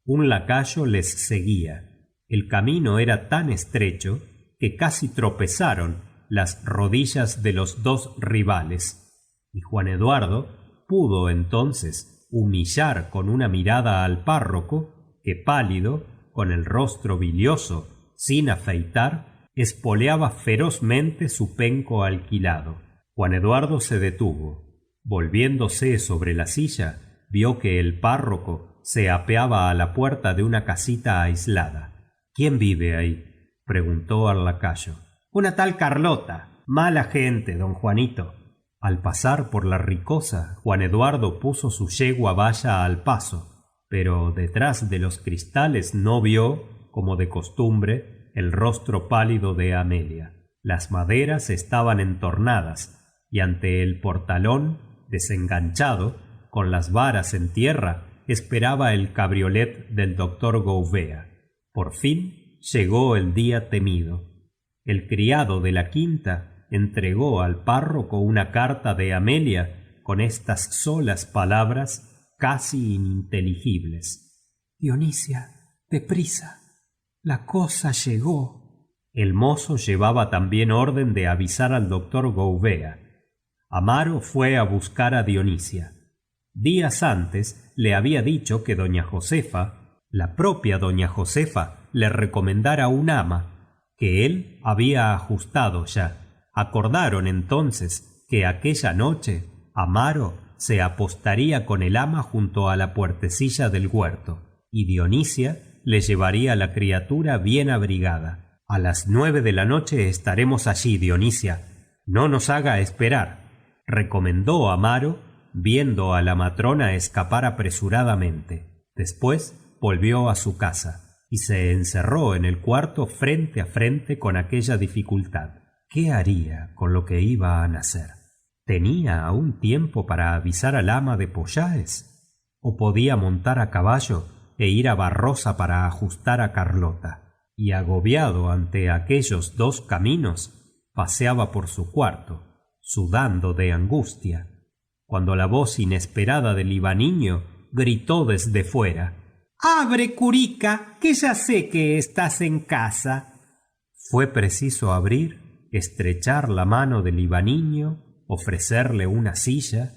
Un lacayo les seguía. El camino era tan estrecho que casi tropezaron las rodillas de los dos rivales, y Juan Eduardo pudo entonces humillar con una mirada al párroco, que pálido, con el rostro bilioso, sin afeitar, espoleaba ferozmente su penco alquilado. Juan Eduardo se detuvo. Volviéndose sobre la silla, vio que el párroco se apeaba a la puerta de una casita aislada. ¿Quién vive ahí?, preguntó al lacayo. Una tal Carlota. Mala gente, don Juanito. Al pasar por la Ricosa, Juan Eduardo puso su yegua vaya al paso, pero detrás de los cristales no vio, como de costumbre, el rostro pálido de Amelia. Las maderas estaban entornadas y ante el portalón, desenganchado, con las varas en tierra, esperaba el cabriolet del doctor Gouvea. Por fin llegó el día temido. El criado de la quinta entregó al párroco una carta de Amelia con estas solas palabras casi ininteligibles: Dionisia, deprisa, la cosa llegó. El mozo llevaba también orden de avisar al doctor Gouvea. Amaro fue a buscar a Dionisia. Días antes le había dicho que doña Josefa, la propia doña Josefa, le recomendara un ama, que él había ajustado ya. Acordaron entonces que aquella noche Amaro se apostaría con el ama junto a la puertecilla del huerto, y Dionisia le llevaría la criatura bien abrigada. A las 9 de la noche estaremos allí, Dionisia. No nos haga esperar, recomendó Amaro, viendo a la matrona escapar apresuradamente. Después volvió a su casa y se encerró en el cuarto frente a frente con aquella dificultad. ¿Qué haría con lo que iba a nacer? ¿Tenía aún tiempo para avisar al ama de Pollaes? ¿O podía montar a caballo e ir a Barrosa para ajustar a Carlota? Y agobiado ante aquellos dos caminos, paseaba por su cuarto, sudando de angustia, cuando la voz inesperada del Ivaniño gritó desde fuera: «¡Abre, Curica, que ya sé que estás en casa!». Fue preciso abrir, estrechar la mano del Ivaniño, ofrecerle una silla,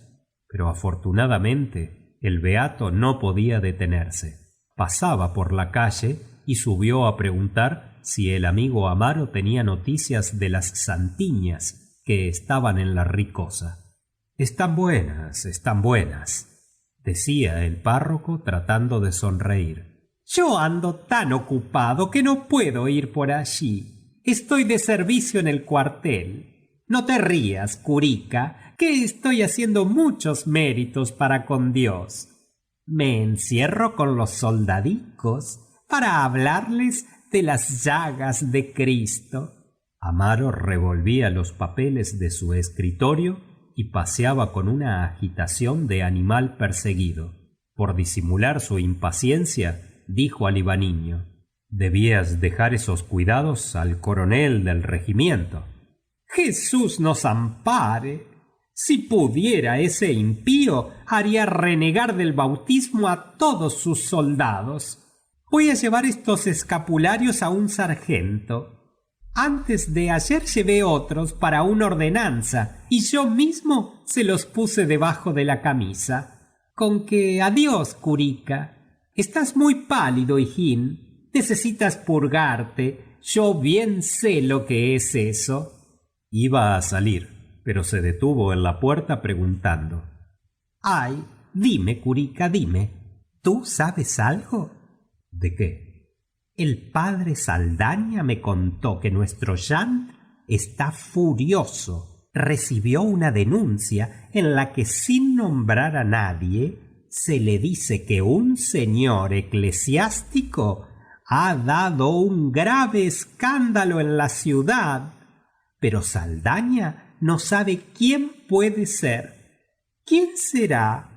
pero afortunadamente el beato no podía detenerse. Pasaba por la calle y subió a preguntar si el amigo Amaro tenía noticias de las santiñas que estaban en la Ricosa. Están buenas, decía el párroco tratando de sonreír. Yo ando tan ocupado que no puedo ir por allí. Estoy de servicio en el cuartel. No te rías, Curica, que estoy haciendo muchos méritos para con Dios. Me encierro con los soldadicos para hablarles de las llagas de Cristo. Amaro revolvía los papeles de su escritorio y paseaba con una agitación de animal perseguido. Por disimular su impaciencia, dijo al Ivaniño: «Debías dejar esos cuidados al coronel del regimiento». «Jesús nos ampare. Si pudiera, ese impío haría renegar del bautismo a todos sus soldados. Voy a llevar estos escapularios a un sargento. Antes de ayer llevé otros para una ordenanza y yo mismo se los puse debajo de la camisa. Con que adiós, Curica. Estás muy pálido, hijín. Necesitas purgarte. Yo bien sé lo que es eso». Iba a salir, pero se detuvo en la puerta preguntando: «Ay, dime, Curica, dime. ¿Tú sabes algo?» «¿De qué?» «El padre Saldaña me contó que nuestro Jean está furioso. Recibió una denuncia en la que, sin nombrar a nadie, se le dice que un señor eclesiástico ha dado un grave escándalo en la ciudad, pero Saldaña no sabe quién puede ser. ¿Quién será?»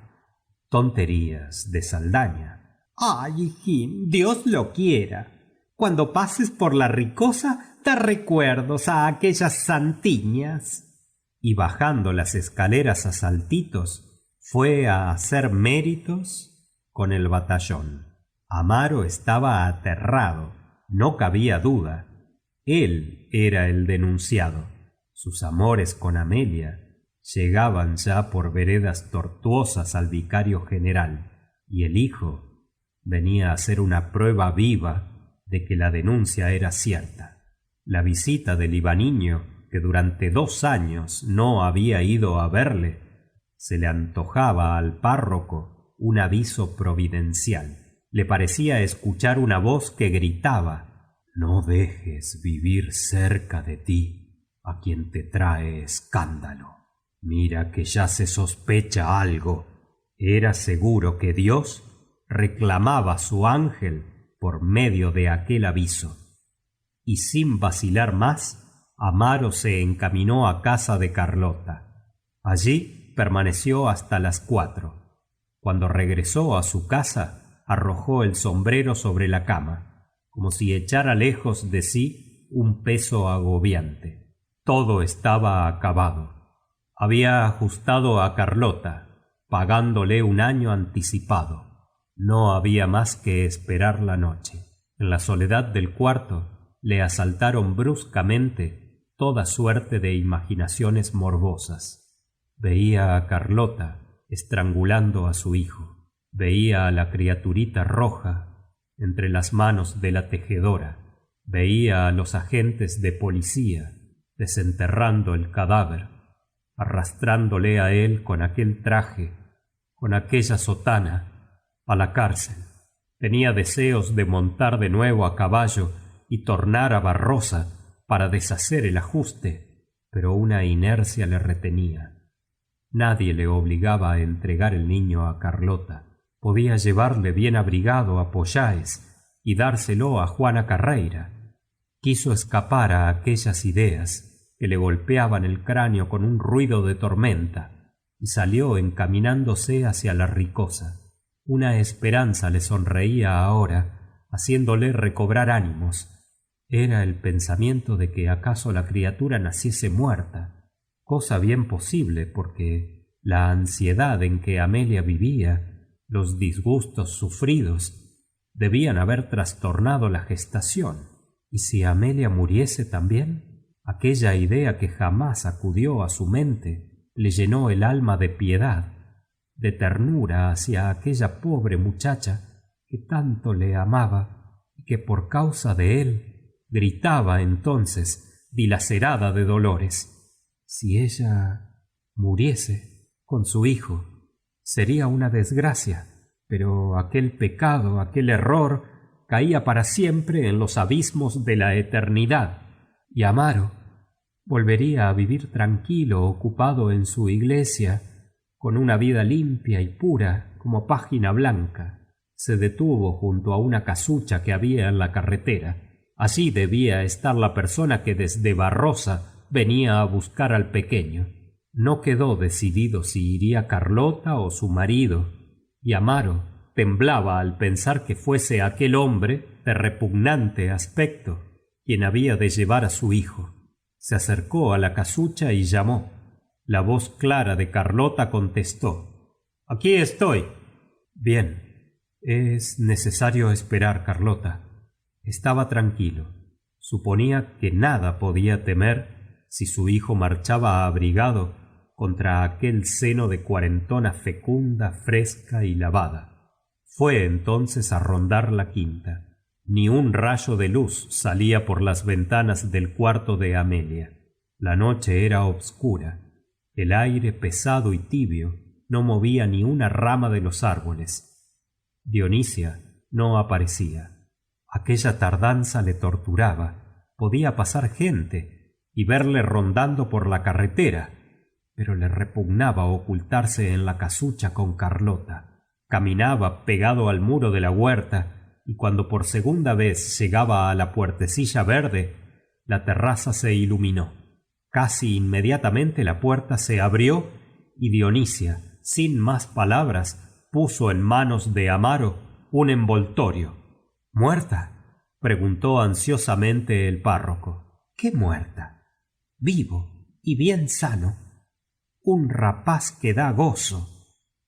«Tonterías de Saldaña». «Ay, hijín, Dios lo quiera. Cuando pases por la Ricosa, da recuerdos a aquellas santiñas». Y bajando las escaleras a saltitos, fue a hacer méritos con el batallón. Amaro estaba aterrado, no cabía duda. Él era el denunciado. Sus amores con Amelia llegaban ya por veredas tortuosas al vicario general, y el hijo venía a ser una prueba viva de que la denuncia era cierta. La visita del Ivaniño, que durante 2 años no había ido a verle, se le antojaba al párroco un aviso providencial. Le parecía escuchar una voz que gritaba: «No dejes vivir cerca de ti a quien te trae escándalo. Mira que ya se sospecha algo». Era seguro que Dios reclamaba su ángel por medio de aquel aviso. Y sin vacilar más, Amaro se encaminó a casa de Carlota. Allí permaneció hasta las 4. Cuando regresó a su casa, arrojó el sombrero sobre la cama, como si echara lejos de sí un peso agobiante. Todo estaba acabado. Había ajustado a Carlota, pagándole un año anticipado. No había más que esperar la noche. En la soledad del cuarto le asaltaron bruscamente toda suerte de imaginaciones morbosas. Veía a Carlota estrangulando a su hijo. Veía a la criaturita roja entre las manos de la tejedora. Veía a los agentes de policía desenterrando el cadáver, arrastrándole a él con aquel traje, con aquella sotana, a la cárcel. Tenía deseos de montar de nuevo a caballo y tornar a Barrosa para deshacer el ajuste, pero una inercia le retenía. Nadie le obligaba a entregar el niño a Carlota. Podía llevarle bien abrigado a Pollaes y dárselo a Juana Carreira. Quiso escapar a aquellas ideas que le golpeaban el cráneo con un ruido de tormenta, y salió encaminándose hacia la Ricosa. Una esperanza le sonreía ahora, haciéndole recobrar ánimos. Era el pensamiento de que acaso la criatura naciese muerta, cosa bien posible porque la ansiedad en que Amelia vivía, los disgustos sufridos, debían haber trastornado la gestación. ¿Y si Amelia muriese también? Aquella idea que jamás acudió a su mente le llenó el alma de piedad, de ternura hacia aquella pobre muchacha que tanto le amaba y que por causa de él gritaba entonces dilacerada de dolores. Si ella muriese con su hijo, sería una desgracia, pero aquel pecado, aquel error, caía para siempre en los abismos de la eternidad, y Amaro volvería a vivir tranquilo, ocupado en su iglesia, con una vida limpia y pura como página blanca. Se detuvo junto a una casucha que había en la carretera. Allí debía estar la persona que desde Barrosa venía a buscar al pequeño. No quedó decidido si iría Carlota o su marido, y Amaro temblaba al pensar que fuese aquel hombre de repugnante aspecto quien había de llevar a su hijo. Se acercó a la casucha y llamó. La voz clara de Carlota contestó: «Aquí estoy». «Bien, es necesario esperar, Carlota». Estaba tranquilo. Suponía que nada podía temer si su hijo marchaba abrigado contra aquel seno de cuarentona fecunda, fresca y lavada. Fue entonces a rondar la quinta. Ni un rayo de luz salía por las ventanas del cuarto de Amelia. La noche era obscura. El aire pesado y tibio no movía ni una rama de los árboles. Dionisia no aparecía. Aquella tardanza le torturaba. Podía pasar gente y verle rondando por la carretera, pero le repugnaba ocultarse en la casucha con Carlota. Caminaba pegado al muro de la huerta, y cuando por segunda vez llegaba a la puertecilla verde, la terraza se iluminó. Casi inmediatamente la puerta se abrió y Dionisia, sin más palabras, puso en manos de Amaro un envoltorio. «¿Muerta?», preguntó ansiosamente el párroco. «¿Qué muerta? Vivo y bien sano. Un rapaz que da gozo».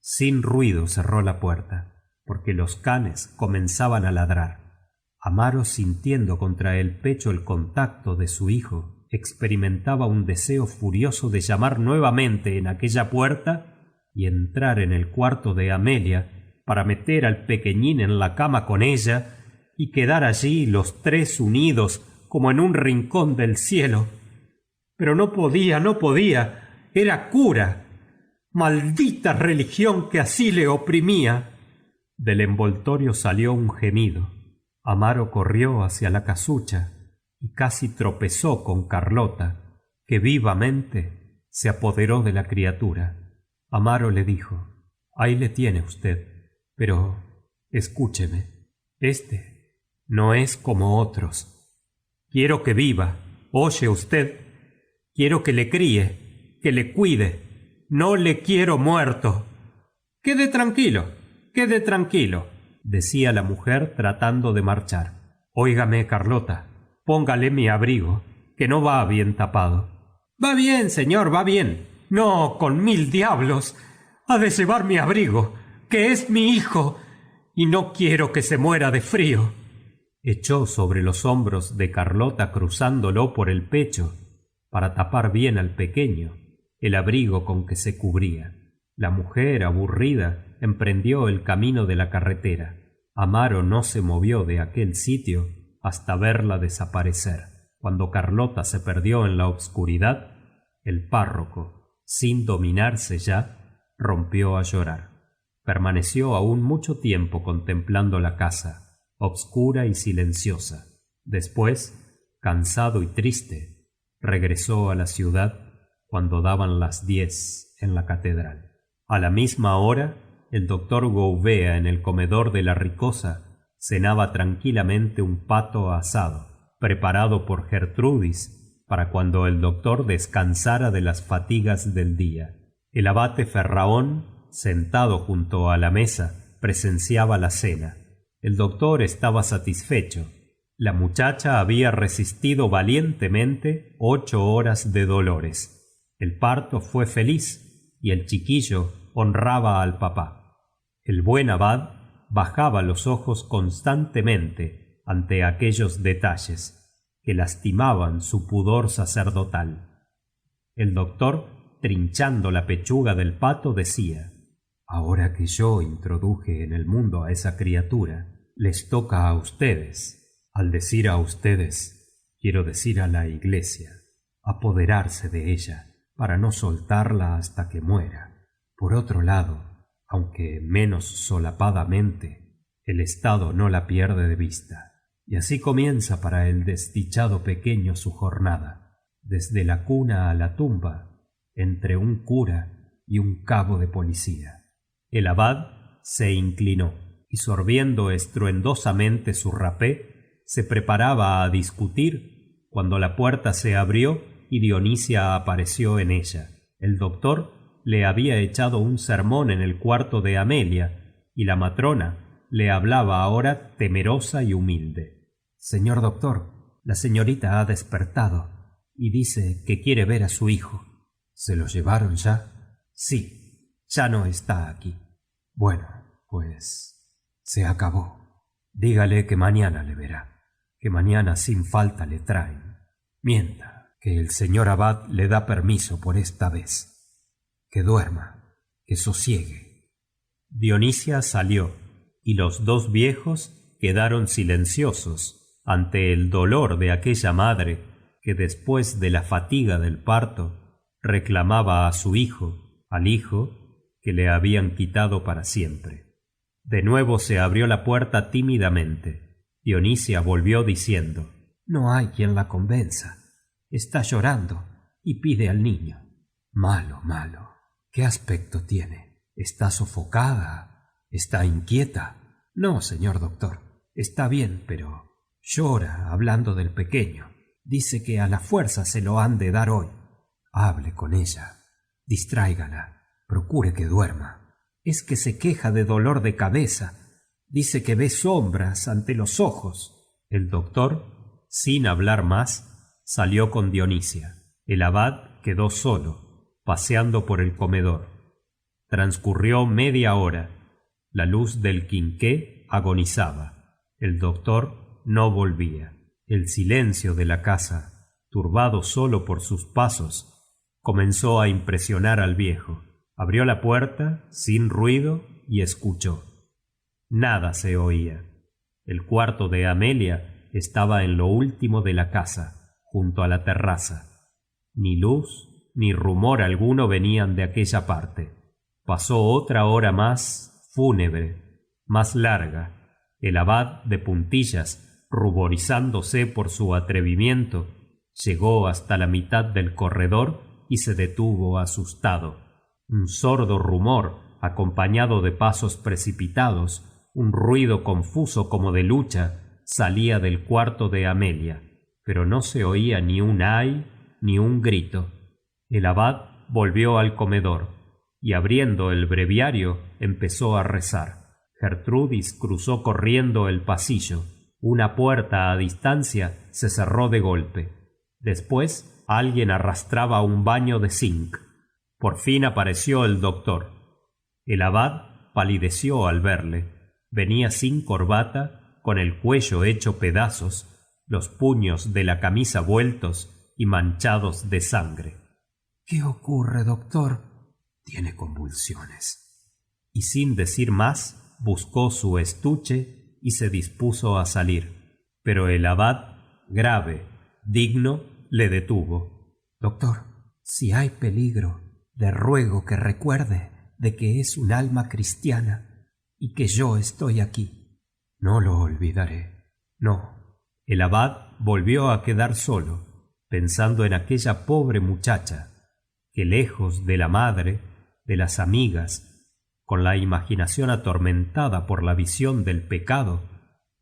Sin ruido cerró la puerta, porque los canes comenzaban a ladrar. Amaro, sintiendo contra el pecho el contacto de su hijo, experimentaba un deseo furioso de llamar nuevamente en aquella puerta y entrar en el cuarto de Amelia para meter al pequeñín en la cama con ella y quedar allí los tres unidos como en un rincón del cielo. Pero no podía, era cura. Maldita religión que así le oprimía. Del envoltorio salió un gemido. Amaro corrió hacia la casucha y casi tropezó con Carlota, que vivamente se apoderó de la criatura. Amaro le dijo: ahí le tiene usted, pero escúcheme, este no es como otros. Quiero que viva, oye usted, quiero que le críe, que le cuide, no le quiero muerto. Quede tranquilo, decía la mujer tratando de marchar. Óigame, Carlota, póngale mi abrigo, que no va bien tapado. Va bien, señor, va bien. No, con 1000 diablos. Ha de llevar mi abrigo, que es mi hijo, y no quiero que se muera de frío. Echó sobre los hombros de Carlota, cruzándolo por el pecho, para tapar bien al pequeño, el abrigo con que se cubría. La mujer, aburrida, emprendió el camino de la carretera. Amaro no se movió de aquel sitio hasta verla desaparecer. Cuando Carlota se perdió en la obscuridad, el párroco, sin dominarse ya, rompió a llorar. Permaneció aún mucho tiempo contemplando la casa, obscura y silenciosa. Después, cansado y triste, regresó a la ciudad cuando daban las 10 en la catedral. A la misma hora, el doctor Gouvea, en el comedor de la Ricosa, cenaba tranquilamente un pato asado, preparado por Gertrudis para cuando el doctor descansara de las fatigas del día. El abate Ferraón, sentado junto a la mesa, presenciaba la cena. El doctor estaba satisfecho. La muchacha había resistido valientemente 8 horas de dolores. El parto fue feliz y el chiquillo honraba al papá. El buen abad bajaba los ojos constantemente ante aquellos detalles que lastimaban su pudor sacerdotal. El doctor, trinchando la pechuga del pato, decía: ahora que yo introduje en el mundo a esa criatura, les toca a ustedes. Al decir a ustedes, quiero decir a la Iglesia, apoderarse de ella para no soltarla hasta que muera. Por otro lado, aunque menos solapadamente, el Estado no la pierde de vista. Y así comienza para el desdichado pequeño su jornada, desde la cuna a la tumba, entre un cura y un cabo de policía. El abad se inclinó y, sorbiendo estruendosamente su rapé, se preparaba a discutir cuando la puerta se abrió y Dionisia apareció en ella. El doctor le había echado un sermón en el cuarto de Amelia, y la matrona le hablaba ahora temerosa y humilde. Señor doctor, la señorita ha despertado y dice que quiere ver a su hijo. ¿Se lo llevaron ya? Sí, ya no está aquí. Bueno, pues se acabó. Dígale que mañana le verá, que mañana sin falta le traen. Mienta, que el señor abad le da permiso por esta vez. Que duerma, que sosiegue. Dionisia salió, y los dos viejos quedaron silenciosos ante el dolor de aquella madre que, después de la fatiga del parto, reclamaba a su hijo, al hijo que le habían quitado para siempre. De nuevo se abrió la puerta tímidamente. Dionisia volvió diciendo: no hay quien la convenza. Está llorando y pide al niño. Malo, malo. ¿Qué aspecto tiene? ¿Está sofocada? ¿Está inquieta? No, señor doctor. Está bien, pero llora hablando del pequeño. Dice que a la fuerza se lo han de dar hoy. Hable con ella. Distráigala. Procure que duerma. Es que se queja de dolor de cabeza. Dice que ve sombras ante los ojos. El doctor, sin hablar más, salió con Dionisia. El abad quedó solo, paseando por el comedor. Transcurrió media hora. La luz del quinqué agonizaba. El doctor no volvía. El silencio de la casa, turbado solo por sus pasos, comenzó a impresionar al viejo. Abrió la puerta sin ruido y escuchó. Nada se oía. El cuarto de Amelia estaba en lo último de la casa, junto a la terraza. Ni luz ni rumor alguno venían de aquella parte. Pasó otra hora más fúnebre, más larga. El abad de puntillas, ruborizándose por su atrevimiento, llegó hasta la mitad del corredor y se detuvo asustado. Un sordo rumor, acompañado de pasos precipitados, un ruido confuso como de lucha, salía del cuarto de Amelia, pero no se oía ni un ay ni un grito. El abad volvió al comedor y, abriendo el breviario, empezó a rezar. Gertrudis cruzó corriendo el pasillo. Una puerta a distancia se cerró de golpe. Después alguien arrastraba un baño de zinc. Por fin apareció el doctor. El abad palideció al verle. Venía sin corbata, con el cuello hecho pedazos, los puños de la camisa vueltos y manchados de sangre. ¿Qué ocurre, doctor? Tiene convulsiones. Y sin decir más, buscó su estuche y se dispuso a salir. Pero el abad, grave, digno, le detuvo. Doctor, si hay peligro, le ruego que recuerde de que es un alma cristiana y que yo estoy aquí. No lo olvidaré. No. El abad volvió a quedar solo, pensando en aquella pobre muchacha, que lejos de la madre, de las amigas, con la imaginación atormentada por la visión del pecado,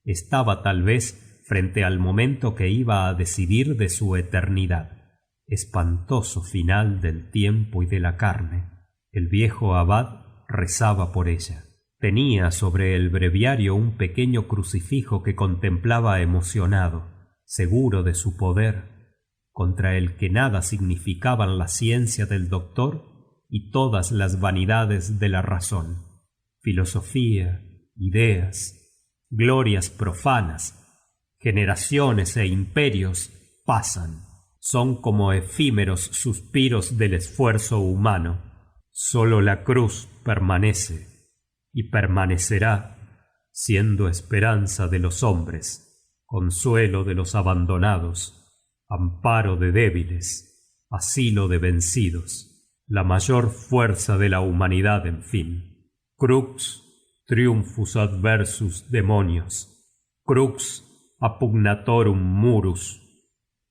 estaba tal vez frente al momento que iba a decidir de su eternidad. Espantoso final del tiempo y de la carne. El viejo abad rezaba por ella. Tenía sobre el breviario un pequeño crucifijo que contemplaba emocionado, seguro de su poder, contra el que nada significaban la ciencia del doctor y todas las vanidades de la razón. Filosofía, ideas, glorias profanas, generaciones e imperios pasan. Son como efímeros suspiros del esfuerzo humano. Solo la cruz permanece y permanecerá, siendo esperanza de los hombres, consuelo de los abandonados, amparo de débiles, asilo de vencidos, la mayor fuerza de la humanidad, en fin. Crux triumphus adversus demonios, crux appugnatorum murus.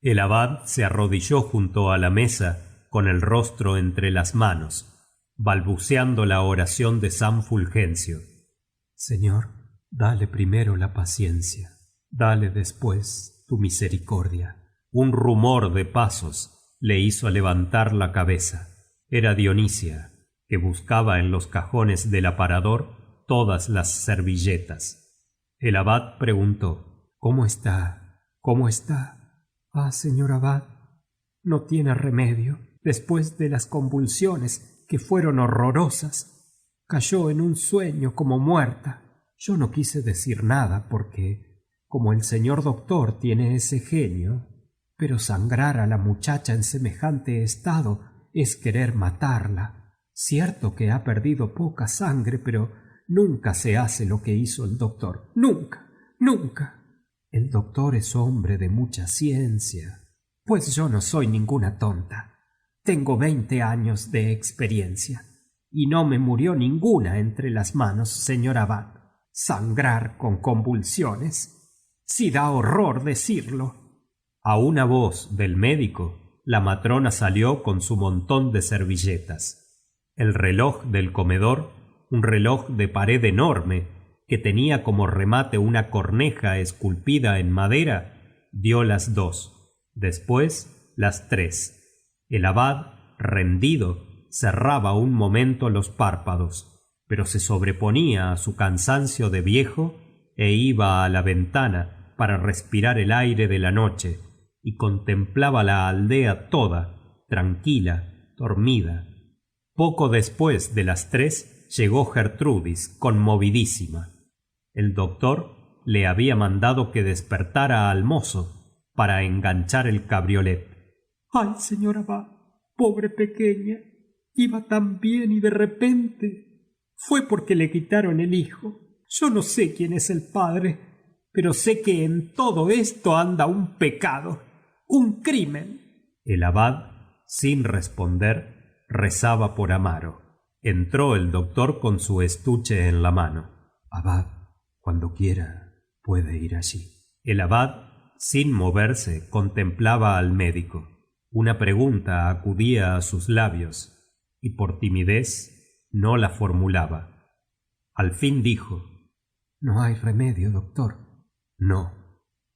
El abad se arrodilló junto a la mesa con el rostro entre las manos, balbuceando la oración de San Fulgencio. Señor, dale primero la paciencia, dale después tu misericordia. Un rumor de pasos le hizo levantar la cabeza. Era Dionisia, que buscaba en los cajones del aparador todas las servilletas. El abad preguntó: ¿Cómo está? ¿Cómo está? Ah, señor abad, no tiene remedio. Después de las convulsiones, que fueron horrorosas, cayó en un sueño como muerta. Yo no quise decir nada porque, como el señor doctor tiene ese genio, pero sangrar a la muchacha en semejante estado es querer matarla. Cierto que ha perdido poca sangre, pero nunca se hace lo que hizo el doctor. Nunca, nunca. El doctor es hombre de mucha ciencia. Pues yo no soy ninguna tonta. Tengo 20 años de experiencia, y no me murió ninguna entre las manos, señor abad. Sangrar con convulsiones. Sí da horror decirlo. A una voz del médico, la matrona salió con su montón de servilletas. El reloj del comedor, un reloj de pared enorme, que tenía como remate una corneja esculpida en madera, dio las 2, después las 3. El abad, rendido, cerraba un momento los párpados, pero se sobreponía a su cansancio de viejo e iba a la ventana para respirar el aire de la noche, y contemplaba la aldea toda, tranquila, dormida. Poco después de las 3 llegó Gertrudis, conmovidísima. El doctor le había mandado que despertara al mozo para enganchar el cabriolet. ¡Ay, señor abad! Pobre pequeña. Iba tan bien y de repente... Fue porque le quitaron el hijo. Yo no sé quién es el padre, pero sé que en todo esto anda un pecado, un crimen. El abad, sin responder, rezaba por Amaro. Entró el doctor con su estuche en la mano. Abad, cuando quiera, puede ir allí. El abad, sin moverse, contemplaba al médico. Una pregunta acudía a sus labios, y por timidez no la formulaba. Al fin dijo: No hay remedio, doctor. No,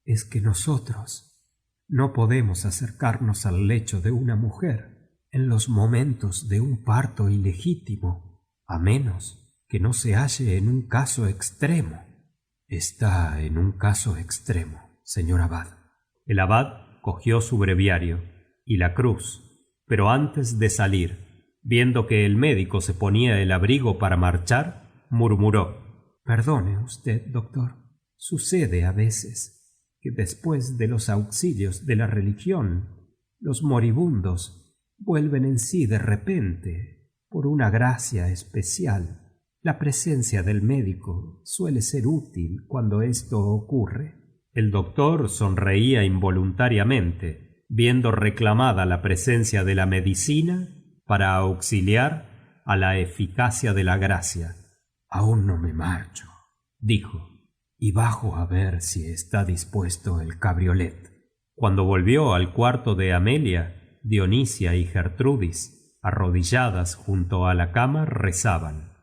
es que nosotros no podemos acercarnos al lecho de una mujer en los momentos de un parto ilegítimo, a menos que no se halle en un caso extremo. Está en un caso extremo, señor abad. El abad cogió su breviario y la cruz, pero antes de salir, viendo que el médico se ponía el abrigo para marchar, murmuró: Perdone usted, doctor. Sucede a veces que después de los auxilios de la religión, los moribundos vuelven en sí de repente por una gracia especial. La presencia del médico suele ser útil cuando esto ocurre. El doctor sonreía involuntariamente, viendo reclamada la presencia de la medicina para auxiliar a la eficacia de la gracia. Aún no me marcho, dijo, y bajo a ver si está dispuesto el cabriolet. Cuando volvió al cuarto de Amelia, Dionisia y Gertrudis, arrodilladas junto a la cama, rezaban.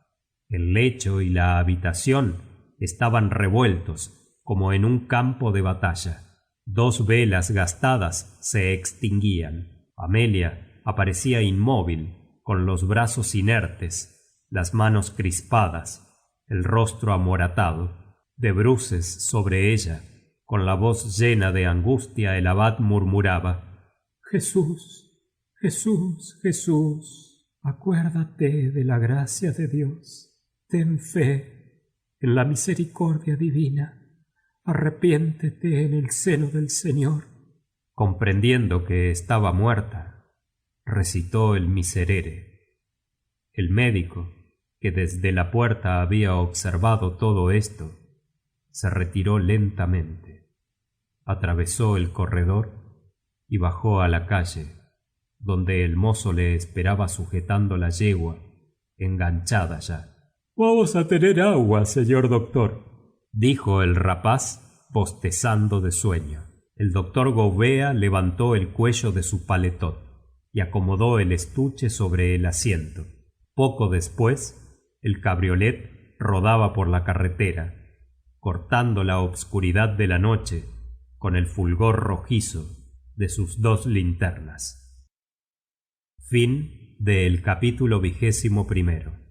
El lecho y la habitación estaban revueltos como en un campo de batalla. 2 velas gastadas se extinguían. Amelia aparecía inmóvil, con los brazos inertes, las manos crispadas, el rostro amoratado. De bruces sobre ella, con la voz llena de angustia, el abad murmuraba: Jesús, Jesús, Jesús, acuérdate de la gracia de Dios. Ten fe en la misericordia divina. Arrepiéntete en el seno del Señor. Comprendiendo que estaba muerta, recitó el miserere. El médico, que desde la puerta había observado todo esto, se retiró lentamente, atravesó el corredor y bajó a la calle, donde el mozo le esperaba sujetando la yegua, enganchada ya. Vamos a tener agua, señor doctor, dijo el rapaz, bostezando de sueño. El doctor Gouvea levantó el cuello de su paletot y acomodó el estuche sobre el asiento. Poco después, el cabriolet rodaba por la carretera, cortando la obscuridad de la noche con el fulgor rojizo de sus 2 linternas. Fin del capítulo 21.